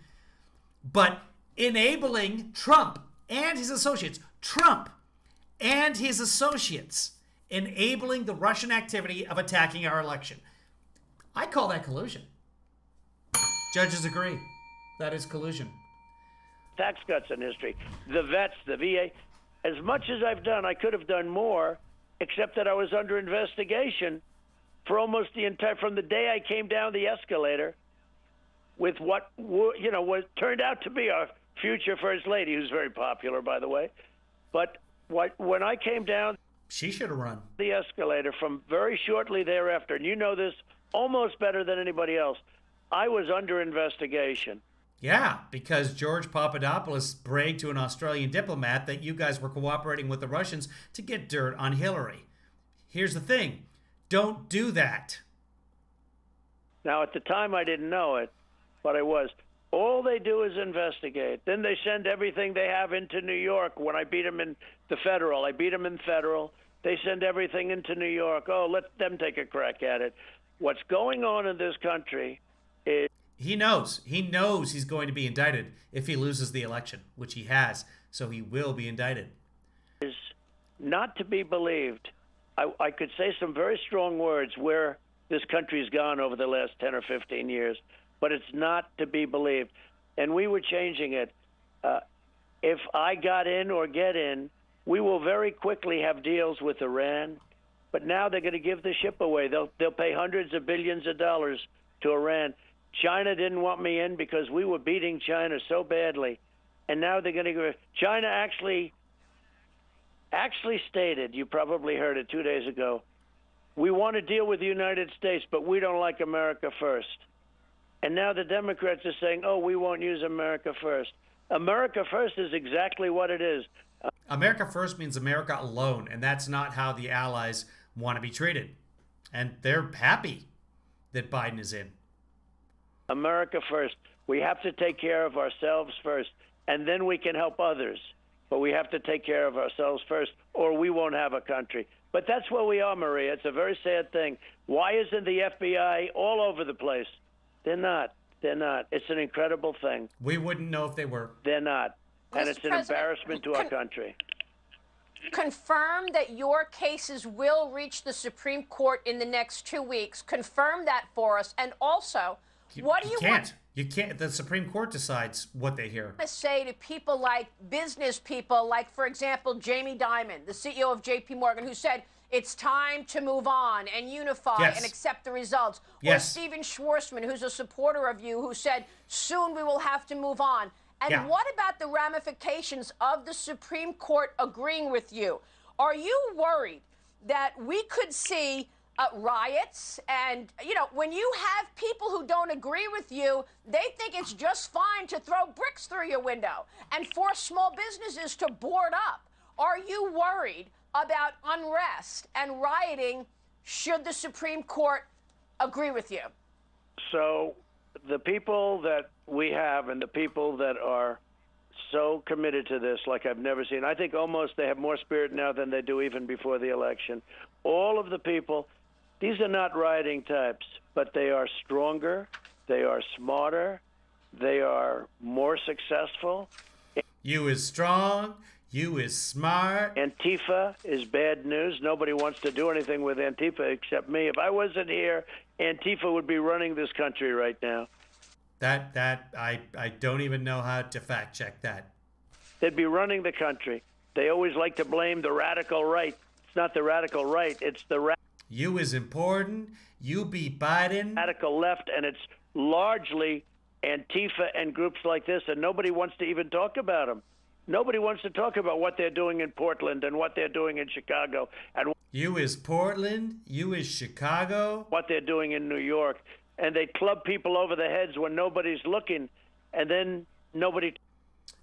But enabling Trump and his associates, enabling the Russian activity of attacking our election. I call that collusion. Judges agree. That is collusion. Tax cuts in history. The vets, the VA. As much as I've done, I could have done more, except that I was under investigation for almost the entire, from the day I came down the escalator with what turned out to be our future First Lady, who's very popular, by the way. But when I came down, she should have run the escalator from very shortly thereafter, and you know this almost better than anybody else, I was under investigation. Yeah, because George Papadopoulos bragged to an Australian diplomat that you guys were cooperating with the Russians to get dirt on Hillary. Here's the thing. Don't do that. Now, at the time, I didn't know it, but I was. All they do is investigate. Then they send everything they have into New York. When I beat them in the federal, They send everything into New York. Oh, let them take a crack at it. What's going on in this country is... He knows he's going to be indicted if he loses the election, which he has. So he will be indicted. Is not to be believed. I could say some very strong words where this country's gone over the last 10 or 15 years, but it's not to be believed. And we were changing it. If I got in or get in, we will very quickly have deals with Iran. But now they're going to give the ship away. They'll pay hundreds of billions of dollars to Iran. China didn't want me in because we were beating China so badly. And now they're going to go. China actually stated, you probably heard it 2 days ago, we want to deal with the United States, but we don't like America first. And now the Democrats are saying, oh, we won't use America first. America first is exactly what it is. America first means America alone, and that's not how the allies want to be treated. And they're happy that Biden is in. America first. We have to take care of ourselves first, and then we can help others. But we have to take care of ourselves first, or we won't have a country. But that's where we are, Maria. It's a very sad thing. Why isn't the FBI all over the place? They're not. They're not. It's an incredible thing. We wouldn't know if they were. They're not. And Mr. it's an President, embarrassment to our country. Confirm that your cases will reach the Supreme Court in the next 2 weeks. Confirm that for us. And also, what do you want? You can't. The Supreme Court decides what they hear. To say to people like business people, like, for example, Jamie Dimon, the CEO of J.P. Morgan, who said it's time to move on and unify and accept the results. Or Stephen Schwarzman, who's a supporter of you, who said soon we will have to move on. And what about the ramifications of the Supreme Court agreeing with you? Are you worried that we could see riots. And, you know, when you have people who don't agree with you, they think it's just fine to throw bricks through your window and force small businesses to board up. Are you worried about unrest and rioting should the Supreme Court agree with you? So the people that we have and the people that are so committed to this like I've never seen, I think almost they have more spirit now than they do even before the election. All of the people, these are not rioting types, but they are stronger, they are smarter, they are more successful. You is strong, you is smart. Antifa is bad news. Nobody wants to do anything with Antifa except me. If I wasn't here, Antifa would be running this country right now. I don't even know how to fact check that. They'd be running the country. They always like to blame the radical right. It's not the radical right. It's the You is important. You be Biden. Radical left, and it's largely Antifa and groups like this, and nobody wants to even talk about them. Nobody wants to talk about what they're doing in Portland and what they're doing in Chicago and you is Portland. You is Chicago. what they're doing in New York. And they club people over the heads when nobody's looking, and then nobody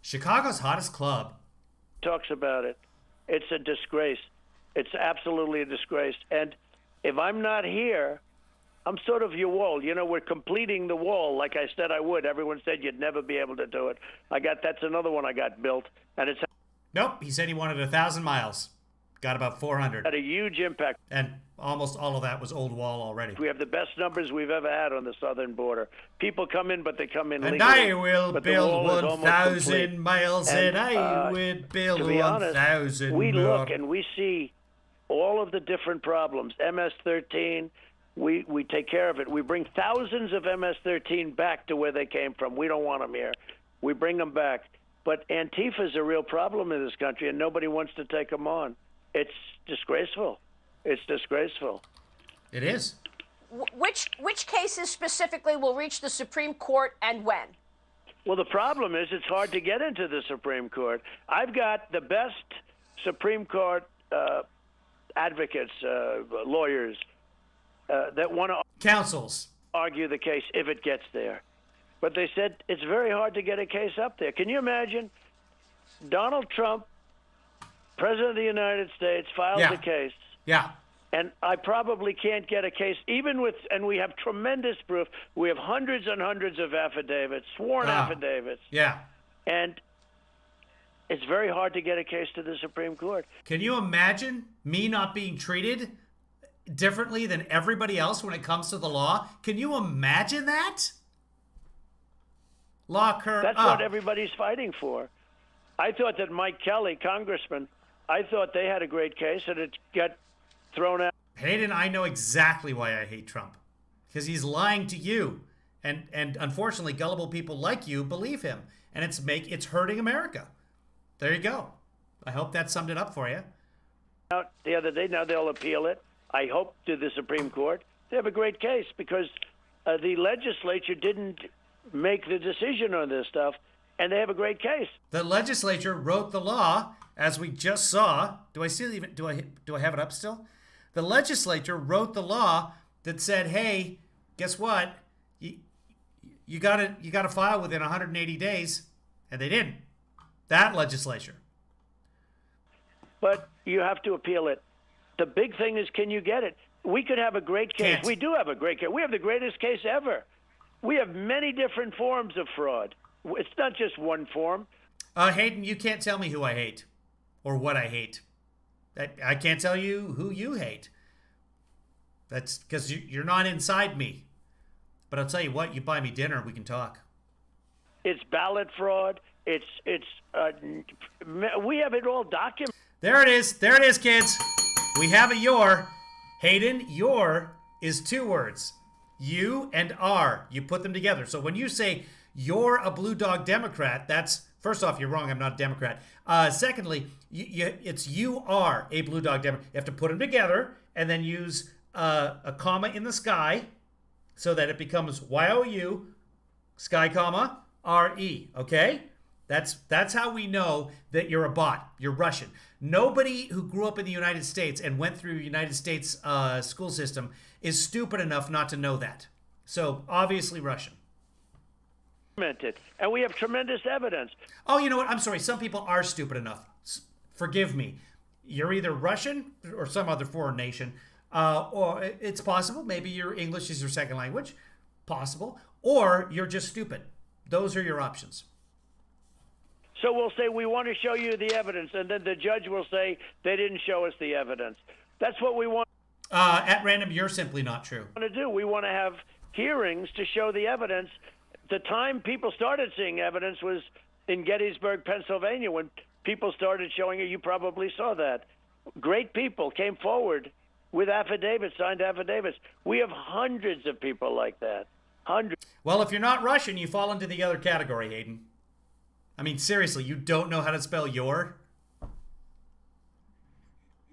Chicago's hottest club. talks about it. It's a disgrace. It's absolutely a disgrace. And if I'm not here, I'm sort of your wall. You know, we're completing the wall like I said I would. Everyone said you'd never be able to do it. That's another one I got built, and it's Nope, he said he wanted 1,000 miles. Got about 400. had a huge impact. And almost all of that was old wall already. We have the best numbers we've ever had on the southern border. People come in, but they come in And legally. I will but the build wall is almost 1,000 complete. miles, and I will build To be honest, 1,000 we more. look and we see all of the different problems. MS-13, we take care of it. We bring thousands of MS-13 back to where they came from. We don't want them here. We bring them back. But Antifa is a real problem in this country, and nobody wants to take them on. It's disgraceful. It's disgraceful. It is. Which cases specifically will reach the Supreme Court and when? Well, the problem is it's hard to get into the Supreme Court. I've got the best Supreme Court advocates, lawyers, that want to Councils. argue the case if it gets there. But they said it's very hard to get a case up there. Can you imagine Donald Trump, President of the United States, files Yeah. a case, Yeah. and I probably can't get a case, even with, and we have tremendous proof. We have hundreds and hundreds of affidavits, sworn affidavits, Yeah. and it's very hard to get a case to the Supreme Court. Can you imagine me not being treated differently than everybody else when it comes to the law? Can you imagine that? Lock her That's up. what everybody's fighting for. I thought that Mike Kelly, congressman, I thought they had a great case, and it got thrown out. Hayden, I know exactly why I hate Trump. Because he's lying to you. And unfortunately, gullible people like you believe him. And it's hurting America. There you go. I hope that summed it up for you. Out the other day. Now they'll appeal it, I hope, to the Supreme Court. They have a great case because the legislature didn't make the decision on this stuff, and they have a great case. The legislature wrote the law, as we just saw. Do I have it up still? The legislature wrote the law that said, "Hey, guess what? You got to file within 180 days," and they didn't. That legislature. But you have to appeal it. The big thing is, can you get it? We could have a great case. Can't. We do have a great case. We have the greatest case ever. We have many different forms of fraud. It's not just one form. Hayden, you can't tell me who I hate or what I hate. I can't tell you who you hate. That's because you're not inside me. But I'll tell you what, you buy me dinner, we can talk. It's ballot fraud. We have it all documented. There it is. There it is, kids. We have a your. Hayden, your is 2 words. You and R. You put them together. So when you say you're a blue dog Democrat, that's, first off, you're wrong. I'm not a Democrat. Secondly, it's you are a blue dog Democrat. You have to put them together and then use a comma in the sky so that it becomes Y-O-U, sky comma, R-E. Okay? That's how we know that you're a bot. You're Russian. Nobody who grew up in the United States and went through United States school system is stupid enough not to know that. So obviously Russian. And we have tremendous evidence. Oh, you know what? I'm sorry. Some people are stupid enough. Forgive me. You're either Russian or some other foreign nation, or it's possible. Maybe your English is your second language. Possible. Or you're just stupid. Those are your options. So we'll say, we want to show you the evidence, and then the judge will say, they didn't show us the evidence. That's what we want At random, you're simply not true. to do. We want to have hearings to show the evidence. The time people started seeing evidence was in Gettysburg, Pennsylvania, when people started showing it. You probably saw that. Great people came forward with affidavits, signed affidavits. We have hundreds of people like that. Hundreds. Well, if you're not Russian, you fall into the other category, Hayden. I mean, seriously, you don't know how to spell your?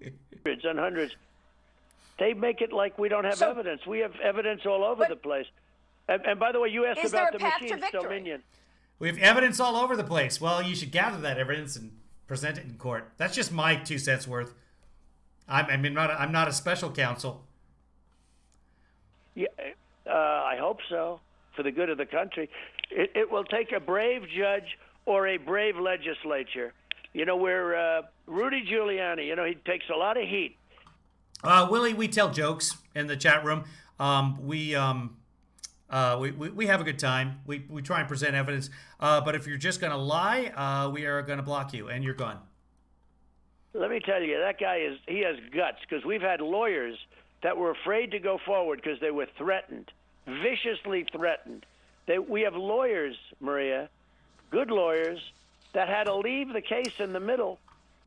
Hundreds and hundreds. They make it like we don't have evidence. We have evidence all over the place. And by the way, you asked Is about there the a path to machines, victory? Dominion. We have evidence all over the place. Well, you should gather that evidence and present it in court. That's just my 2 cents worth. I'm not a special counsel. Yeah, I hope so, for the good of the country. It will take a brave judge or a brave legislature. You know, where Rudy Giuliani, you know, he takes a lot of heat. Willie, we tell jokes in the chat room. We have a good time. We try and present evidence. But if you're just going to lie, we are going to block you, and you're gone. Let me tell you, that guy he has guts, because we've had lawyers that were afraid to go forward because they were threatened, viciously threatened. We have lawyers, Maria, good lawyers, that had to leave the case in the middle.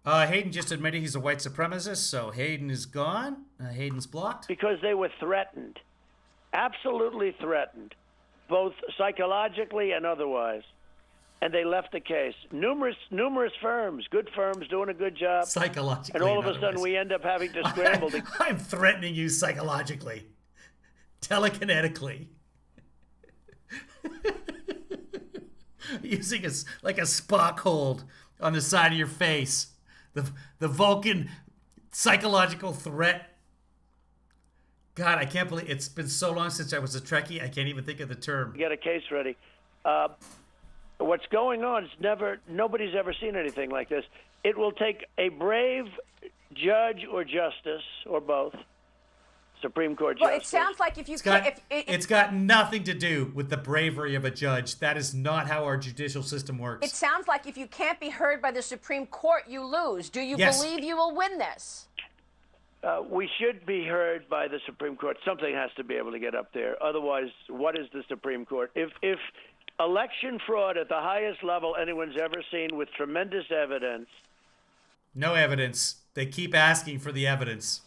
Hayden just admitted he's a white supremacist, so Hayden is gone. Hayden's blocked. Because they were threatened, absolutely threatened, both psychologically and otherwise. And they left the case. Numerous firms, good firms, doing a good job. Psychologically. And all of a sudden we end up having to scramble. I'm threatening you psychologically, telekinetically. Using like a Spock hold on the side of your face. The Vulcan psychological threat. God, I can't believe it's been so long since I was a Trekkie. I can't even think of the term. Get a case ready. What's going on is nobody's ever seen anything like this. It will take a brave judge or justice or both, Supreme Court justice. Well, it sounds like It's got nothing to do with the bravery of a judge. That is not how our judicial system works. It sounds like if you can't be heard by the Supreme Court, you lose. Do you believe you will win this? We should be heard by the Supreme Court. Something has to be able to get up there. Otherwise, what is the Supreme Court? If election fraud at the highest level anyone's ever seen with tremendous evidence. No evidence. They keep asking for the evidence.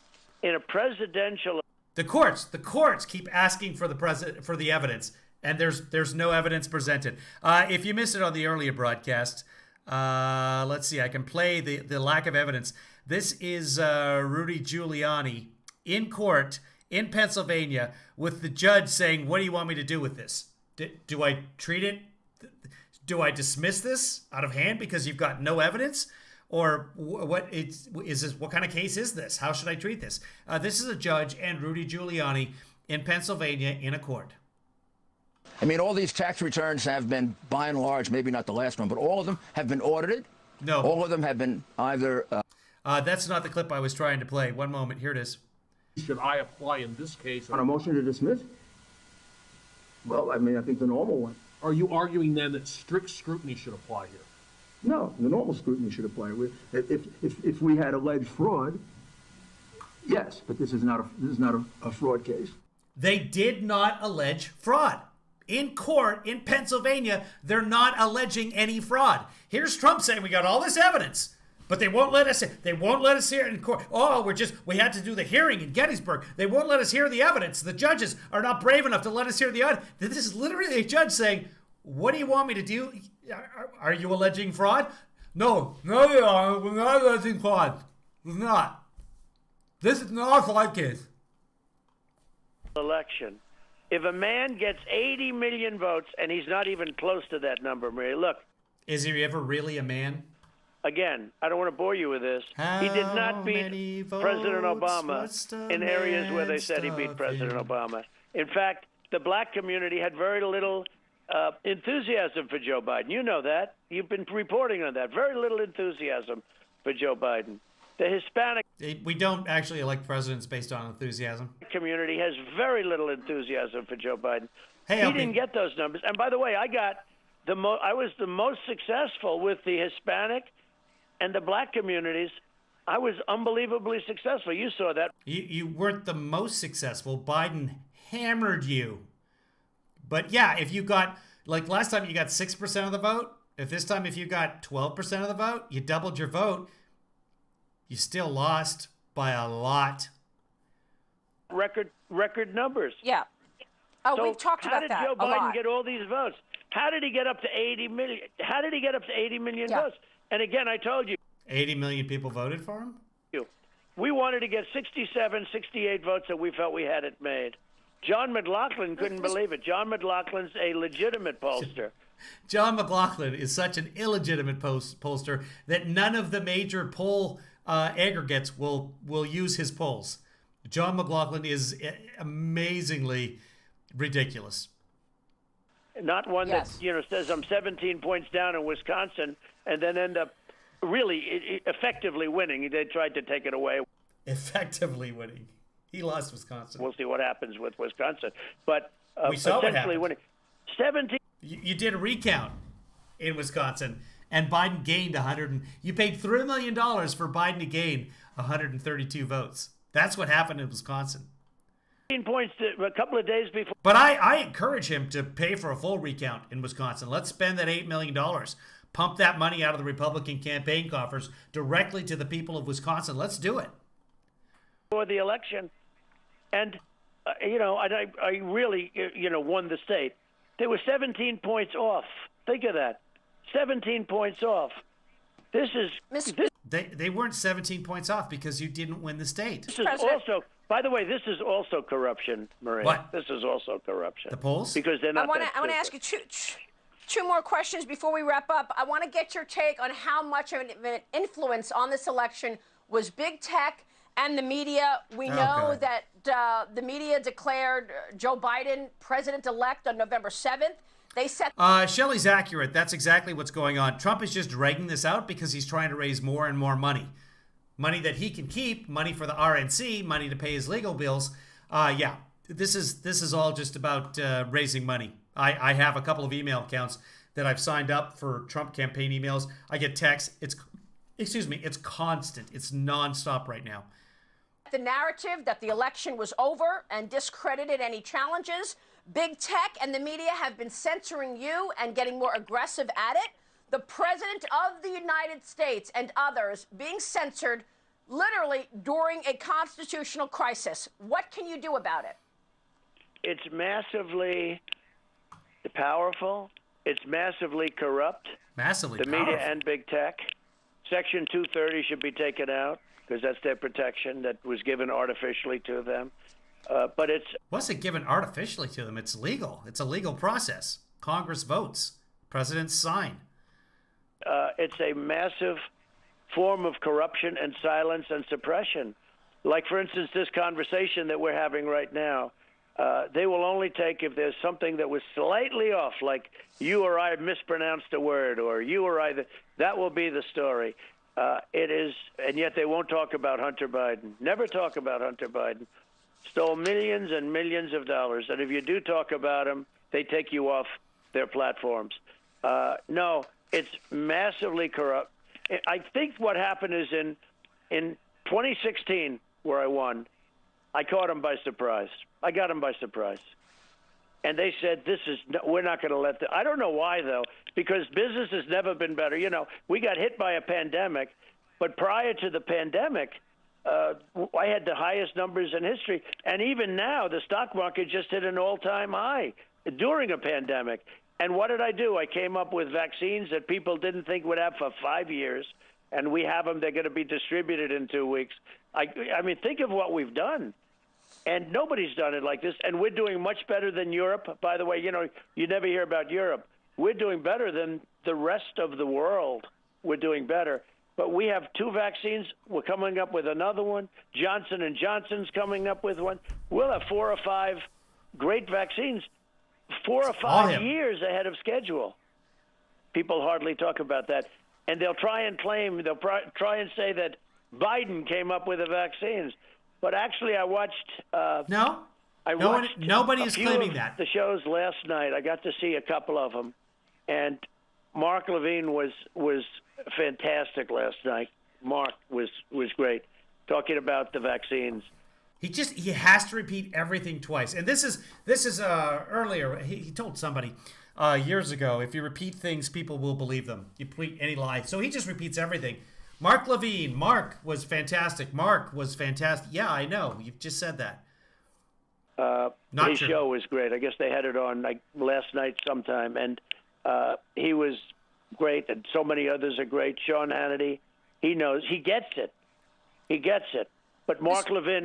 In a presidential... The courts keep asking for the evidence, and there's no evidence presented. If you missed it on the earlier broadcast, let's see, I can play the lack of evidence. This is Rudy Giuliani in court in Pennsylvania with the judge saying, "What do you want me to do with this? Do I treat it? Do I dismiss this out of hand because you've got no evidence? Or what is this? What kind of case is this? How should I treat this?" This is a judge and Rudy Giuliani in Pennsylvania in a court. I mean, all these tax returns have been, by and large, maybe not the last one, but all of them have been audited. No. All of them have been either... That's not the clip I was trying to play. One moment. Here it is. Should I apply in this case? On a motion to dismiss? Well, I mean, I think the normal one. Are you arguing then that strict scrutiny should apply here? No, the normal scrutiny should apply. If we had alleged fraud, yes, but this is not a fraud case. They did not allege fraud. In court in Pennsylvania, they're not alleging any fraud. Here's Trump saying we got all this evidence, but they won't let us. They won't let us hear it in court. Oh, we had to do the hearing in Gettysburg. They won't let us hear the evidence. The judges are not brave enough to let us hear the evidence. This is literally a judge saying, "What do you want me to do? Are you alleging fraud?" No, Your Honor, we're not alleging fraud. We're not. This is not a fraud case. Election. If a man gets 80 million votes, and he's not even close to that number, Maria, look. Is he ever really a man? Again, I don't want to bore you with this. He did not beat President Obama in areas where they said he beat President Obama. In fact, the black community had very little enthusiasm for Joe Biden. You know that. You've been reporting on that. Very little enthusiasm for Joe Biden. The Hispanic We don't actually elect presidents based on enthusiasm. community has very little enthusiasm for Joe Biden. Hey, He Opie. didn't get those numbers. And by the way, I was the most successful with the Hispanic and the black communities. I was unbelievably successful. You saw that. You weren't the most successful. Biden hammered you. But yeah, if you got, like last time you got 6% of the vote, if you got 12% of the vote, you doubled your vote, you still lost by a lot. Record numbers. Yeah. Oh, So we've talked about that How did Joe a Biden lot. get all these votes? How did he get up to 80 million? How did he get up to 80 million Yeah. votes? And again, I told you, 80 million people voted for him? we wanted to get 67, 68 votes, and we felt we had it made. John McLaughlin couldn't believe it. John McLaughlin's a legitimate pollster. John McLaughlin is such an illegitimate pollster that none of the major poll aggregates will use his polls. John McLaughlin is amazingly ridiculous. Not one Yes. that says I'm 17 points down in Wisconsin and then end up really effectively winning. They tried to take it away. Effectively winning. He lost Wisconsin. We'll see what happens with Wisconsin. But We saw what essentially happened. winning 17. You did a recount in Wisconsin, and Biden gained 100. You paid $3 million for Biden to gain 132 votes. That's what happened in Wisconsin. Points a couple of days before. But I encourage him to pay for a full recount in Wisconsin. Let's spend that $8 million. Pump that money out of the Republican campaign coffers directly to the people of Wisconsin. Let's do it. For the election, and I really won the state. They were 17 points off. Think of that, 17 points off. This is They weren't 17 points off because you didn't win the state. this is also. By the way, this is also corruption, Maria. What? This is also corruption. The polls? Because they're not. I want to ask you two more questions before we wrap up. I want to get your take on how much of an influence on this election was big tech and the media. We know God. that the media declared Joe Biden president-elect on November 7th. They set Shelley's accurate. That's exactly what's going on. Trump is just dragging this out because he's trying to raise more and more money. Money that he can keep, money for the RNC, money to pay his legal bills. Yeah, this is all just about raising money. I have a couple of email accounts that I've signed up for Trump campaign emails. I get texts. It's constant. It's nonstop right now. the narrative that the election was over and discredited any challenges. Big tech and the media have been censoring you and getting more aggressive at it. The President of the United States and others being censored literally during a constitutional crisis. What can you do about it? It's massively powerful. It's massively corrupt. Massively The media powerful. and big tech. Section 230 should be taken out because that's their protection that was given artificially to them. But it's Wasn't given artificially to them. It's legal. It's a legal process. Congress votes. Presidents sign. it's a massive form of corruption and silence and suppression. Like, for instance, this conversation that we're having right now. They will only take if there's something that was slightly off, like you or I mispronounced a word, or you or I. That will be the story. It is, and yet they won't talk about Hunter Biden. Never talk about Hunter Biden. Stole millions and millions of dollars, and if you do talk about him, they take you off their platforms. No, it's massively corrupt. I think what happened is in 2016, where I won, I caught him by surprise. I got him by surprise. And they said, we're not going to let I don't know why, though, because business has never been better. You know, we got hit by a pandemic, but prior to the pandemic, I had the highest numbers in history. And even now, the stock market just hit an all-time high during a pandemic. And what did I do? I came up with vaccines that people didn't think would have for 5 years, and we have them. They're going to be distributed in 2 weeks. I mean, think of what we've done. And nobody's done it like this. And we're doing much better than Europe. By the way, you know, you never hear about Europe. we're doing better than the rest of the world. We're doing better. But we have 2 vaccines. We're coming up with another one. Johnson & Johnson's coming up with one. We'll have 4 or 5 great vaccines 4 or 5 years ahead of schedule. People hardly talk about that. And they'll try and try and say that Biden came up with the vaccines. But actually, I watched. Nobody is claiming that. The shows last night. I got to see a couple of them, and Mark Levine was fantastic last night. Mark was great, talking about the vaccines. He has to repeat everything twice. And this is earlier. He told somebody years ago, if you repeat things, people will believe them. You repeat any lie. So he just repeats everything. Mark Levine. Mark was fantastic. Mark was fantastic. Yeah, I know. You've just said that. His show was great. I guess they had it on like last night sometime, and he was great, and so many others are great. Sean Hannity, he knows, he gets it. But Mark Levin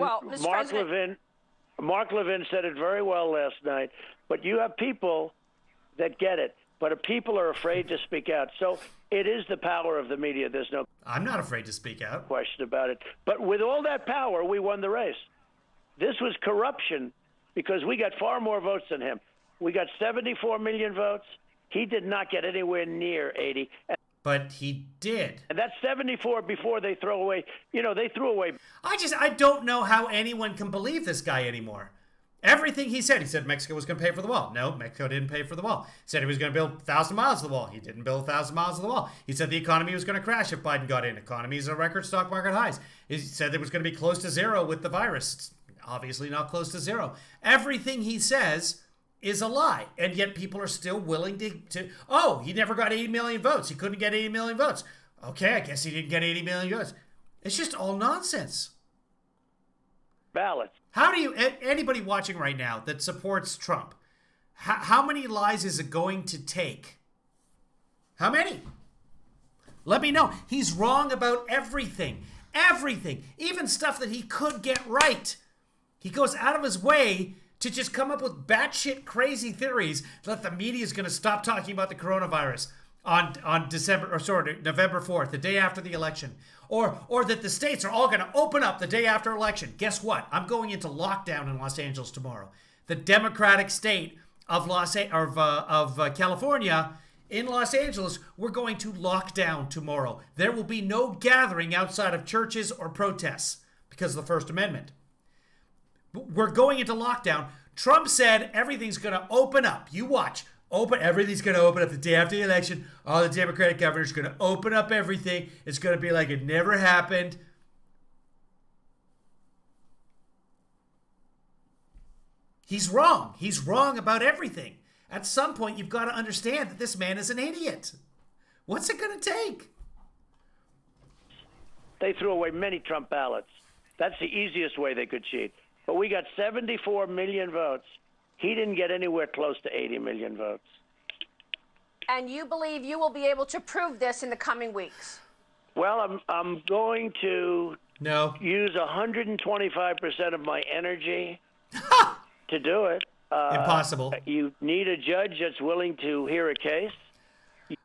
said it very well last night. But you have people that get it, but people are afraid to speak out. So it is the power of the media. There's no. I'm not afraid to speak out. Question about it. But with all that power, we won the race. This was corruption because we got far more votes than him. We got 74 million votes. He did not get anywhere near 80. But he did. And that's 74 before they throw away. They threw away. I don't know how anyone can believe this guy anymore. Everything he said Mexico was going to pay for the wall. No, Mexico didn't pay for the wall. He said he was going to build 1,000 miles of the wall. He didn't build 1,000 miles of the wall. He said the economy was going to crash if Biden got in. Economy is at record stock market highs. He said it was going to be close to zero with the virus. It's obviously not close to zero. Everything he says is a lie, and yet people are still willing to he never got 80 million votes. He couldn't get 80 million votes. Okay, I guess he didn't get 80 million votes. It's just all nonsense. Ballots. How do you, anybody watching right now that supports Trump, how many lies is it going to take? How many? Let me know. He's wrong about everything. Everything. Even stuff that he could get right. He goes out of his way to just come up with batshit crazy theories that the media is going to stop talking about the coronavirus on November 4th, the day after the election. Or that the states are all going to open up the day after election. Guess what? I'm going into lockdown in Los Angeles tomorrow. The Democratic state of California, in Los Angeles, we're going to lock down tomorrow. There will be no gathering outside of churches or protests because of the First Amendment. We're going into lockdown. Trump said everything's going to open up. You watch. Everything's going to open up the day after the election. All the Democratic governors are going to open up everything. It's going to be like it never happened. He's wrong. He's wrong about everything. At some point, you've got to understand that this man is an idiot. What's it going to take? They threw away many Trump ballots. That's the easiest way they could cheat. But we got 74 million votes. He didn't get anywhere close to 80 million votes. And you believe you will be able to prove this in the coming weeks? Well, I'm going to use 125% of my energy to do it. Impossible. You need a judge that's willing to hear a case.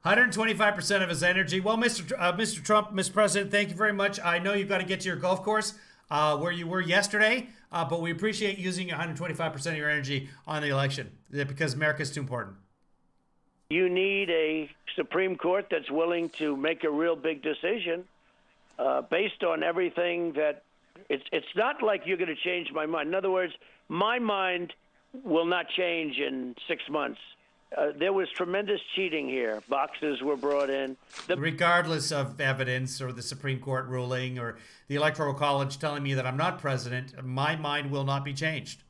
125% of his energy. Well, Mr. Trump, Mr. President, thank you very much. I know you've got to get to your golf course where you were yesterday, but we appreciate using 125% of your energy on the election because America is too important. You need a Supreme Court that's willing to make a real big decision based on everything that it's not like you're going to change my mind. In other words, my mind will not change in 6 months. There was tremendous cheating here. Boxes were brought in. Regardless of evidence or the Supreme Court ruling or the Electoral College telling me that I'm not president, my mind will not be changed.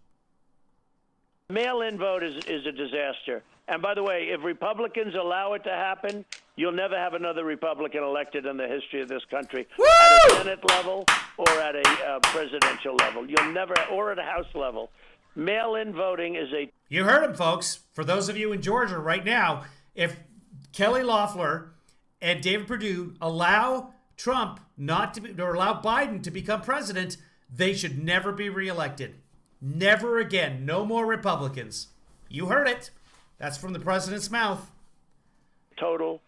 Mail-in vote is a disaster. And by the way, if Republicans allow it to happen, you'll never have another Republican elected in the history of this country. Woo! At a Senate level or at a presidential level. You'll never, or at a House level. Mail-in voting is a... You heard him, folks. For those of you in Georgia right now, if Kelly Loeffler and David Perdue allow Trump not to be, or allow Biden to become president, they should never be reelected. Never again. No more Republicans. You heard it. That's from the president's mouth. total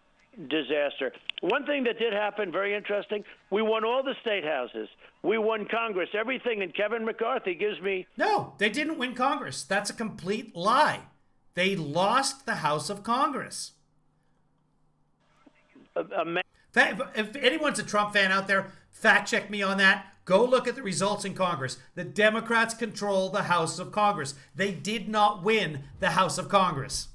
disaster. One thing that did happen, very interesting, we won all the state houses. We won Congress, everything, and Kevin McCarthy gives me... No, they didn't win Congress. That's a complete lie. They lost the House of Congress. If anyone's a Trump fan out there, fact check me on that. Go look at the results in Congress. The Democrats control the House of Congress. They did not win the House of Congress.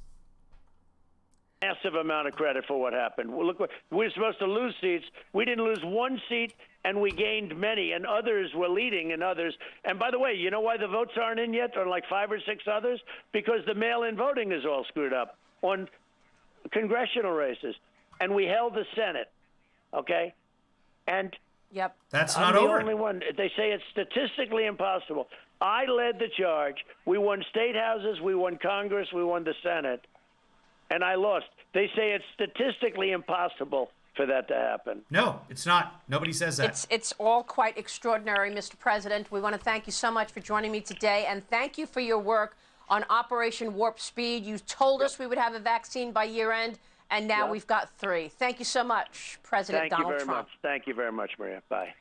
Massive amount of credit for what happened. Well, look, we were supposed to lose seats. We didn't lose one seat, and we gained many, and others were leading in others. And by the way, you know why the votes aren't in yet on like 5 or 6 others? Because the mail-in voting is all screwed up on congressional races. And we held the Senate, okay? And Yep. That's I'm not the over. only one. They say it's statistically impossible. I led the charge. We won state houses, we won Congress, we won the Senate, and I lost. They say it's statistically impossible for that to happen. No, it's not. Nobody says that. It's all quite extraordinary, Mr. President. We want to thank you so much for joining me today, and thank you for your work on Operation Warp Speed. You told us we would have a vaccine by year end, and now we've got 3. Thank you so much, President Donald Trump. Thank you very much. Thank you very much, Maria. Bye.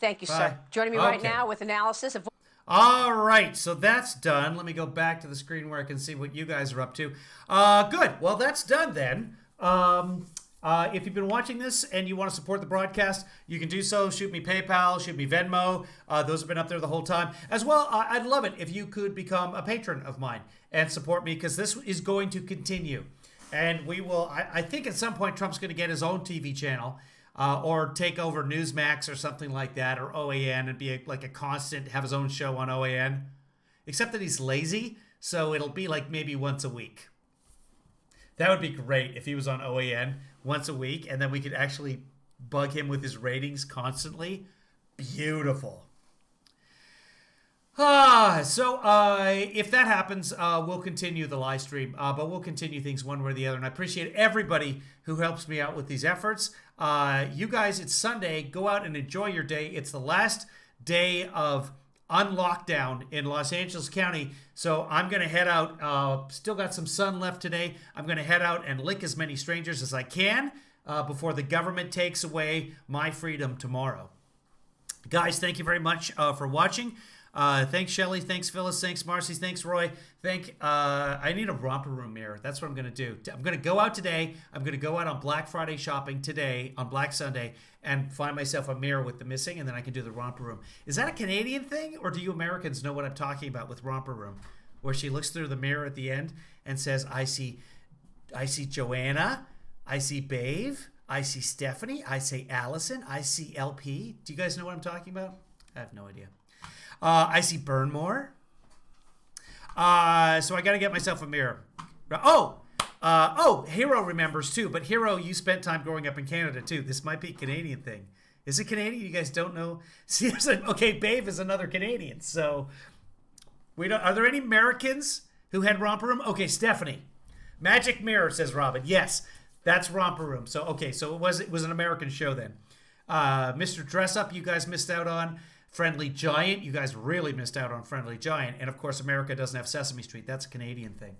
Thank you, Bye. sir. Joining me right Okay. now with analysis of... All right, so that's done. Let me go back to the screen where I can see what you guys are up to. Good. Well, that's done then. If you've been watching this and you want to support the broadcast, you can do so. Shoot me PayPal, shoot me Venmo. Those have been up there the whole time. As well, I'd love it if you could become a patron of mine and support me, because this is going to continue. And we will, I think at some point Trump's going to get his own TV channel. Or take over Newsmax or something like that, or OAN, and be like a constant, have his own show on OAN. Except that he's lazy, so it'll be like maybe once a week. That would be great if he was on OAN once a week, and then we could actually bug him with his ratings constantly. Beautiful. If that happens, we'll continue the live stream, but we'll continue things one way or the other. And I appreciate everybody who helps me out with these efforts. You guys, it's Sunday. Go out and enjoy your day. It's the last day of unlockdown in Los Angeles County. So I'm going to head out. Still got some sun left today. I'm going to head out and lick as many strangers as I can before the government takes away my freedom tomorrow. Guys, thank you very much for watching. Thanks, Shelly. Thanks, Phyllis. Thanks, Marcy. Thanks, Roy. I need a romper room mirror. That's what I'm going to do. I'm going to go out today. I'm going to go out on Black Friday shopping today, on Black Sunday, and find myself a mirror with the missing, and then I can do the romper room. Is that a Canadian thing, or do you Americans know what I'm talking about with romper room? Where she looks through the mirror at the end and says, I see Joanna, I see Babe, I see Stephanie, I see Allison, I see LP. Do you guys know what I'm talking about? I have no idea. I see Burnmore. So I got to get myself a mirror. Hero remembers too. But Hero, you spent time growing up in Canada too. This might be a Canadian thing. Is it Canadian? You guys don't know? See, okay, Babe is another Canadian. So we don't. Are there any Americans who had romper room? Okay, Stephanie. Magic Mirror, says Robin. Yes, that's romper room. So okay, so it was an American show then. Mr. Dress Up, you guys missed out on. Friendly Giant, you guys really missed out on Friendly Giant. And of course, America doesn't have Sesame Street. That's a Canadian thing.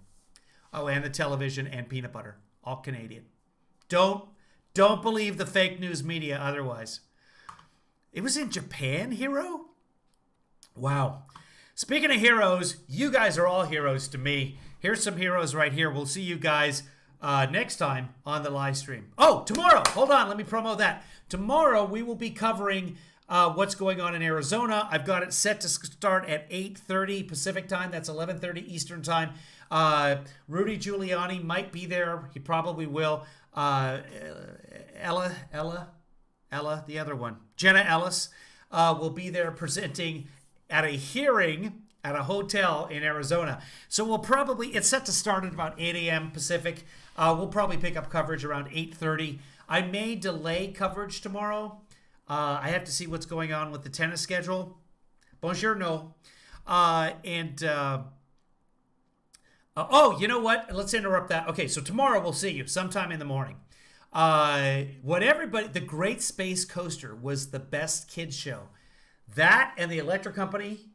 Oh, and the television and peanut butter, all Canadian. Don't believe the fake news media otherwise. It was in Japan, Hero? Wow. Speaking of heroes, you guys are all heroes to me. Here's some heroes right here. We'll see you guys next time on the live stream. Oh, tomorrow. Hold on. Let me promo that. Tomorrow, we will be covering what's going on in Arizona. I've got it set to start at 8:30 Pacific time. That's 11:30 Eastern time. Rudy Giuliani might be there. He probably will. Ella, the other one. Jenna Ellis will be there presenting at a hearing at a hotel in Arizona. So it's set to start at about 8 a.m. Pacific. We'll probably pick up coverage around 8:30. I may delay coverage tomorrow. I have to see what's going on with the tennis schedule. Bonjour, no. You know what? Let's interrupt that. Okay, so tomorrow we'll see you sometime in the morning. The Great Space Coaster was the best kids show. That and the Electric Company,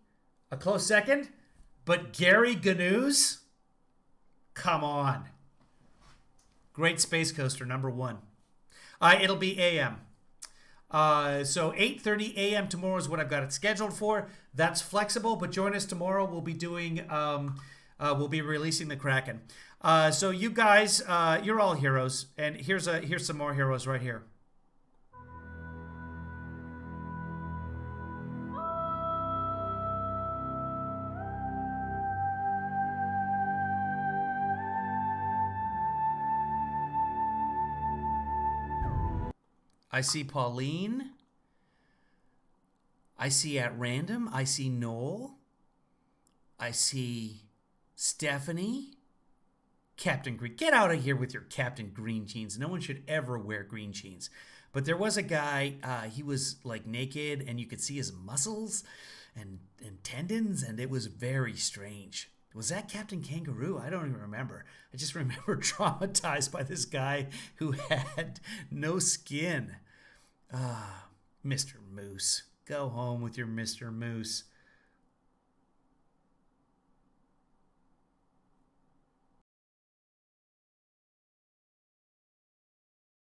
a close second. But Gary Gnu's, come on. Great Space Coaster, number 1. It'll be AM. So 8:30 a.m. tomorrow is what I've got it scheduled for. That's flexible, but join us tomorrow. We'll be doing, we'll be releasing the Kraken. So you guys, you're all heroes, and here's some more heroes right here. I see Pauline. I see at random. I see Noel. I see Stephanie. Captain Green. Get out of here with your Captain Green jeans. No one should ever wear green jeans. But there was a guy, he was like naked and you could see his muscles and tendons, and it was very strange. Was that Captain Kangaroo? I don't even remember. I just remember traumatized by this guy who had no skin. Mr. Moose. Go home with your Mr. Moose.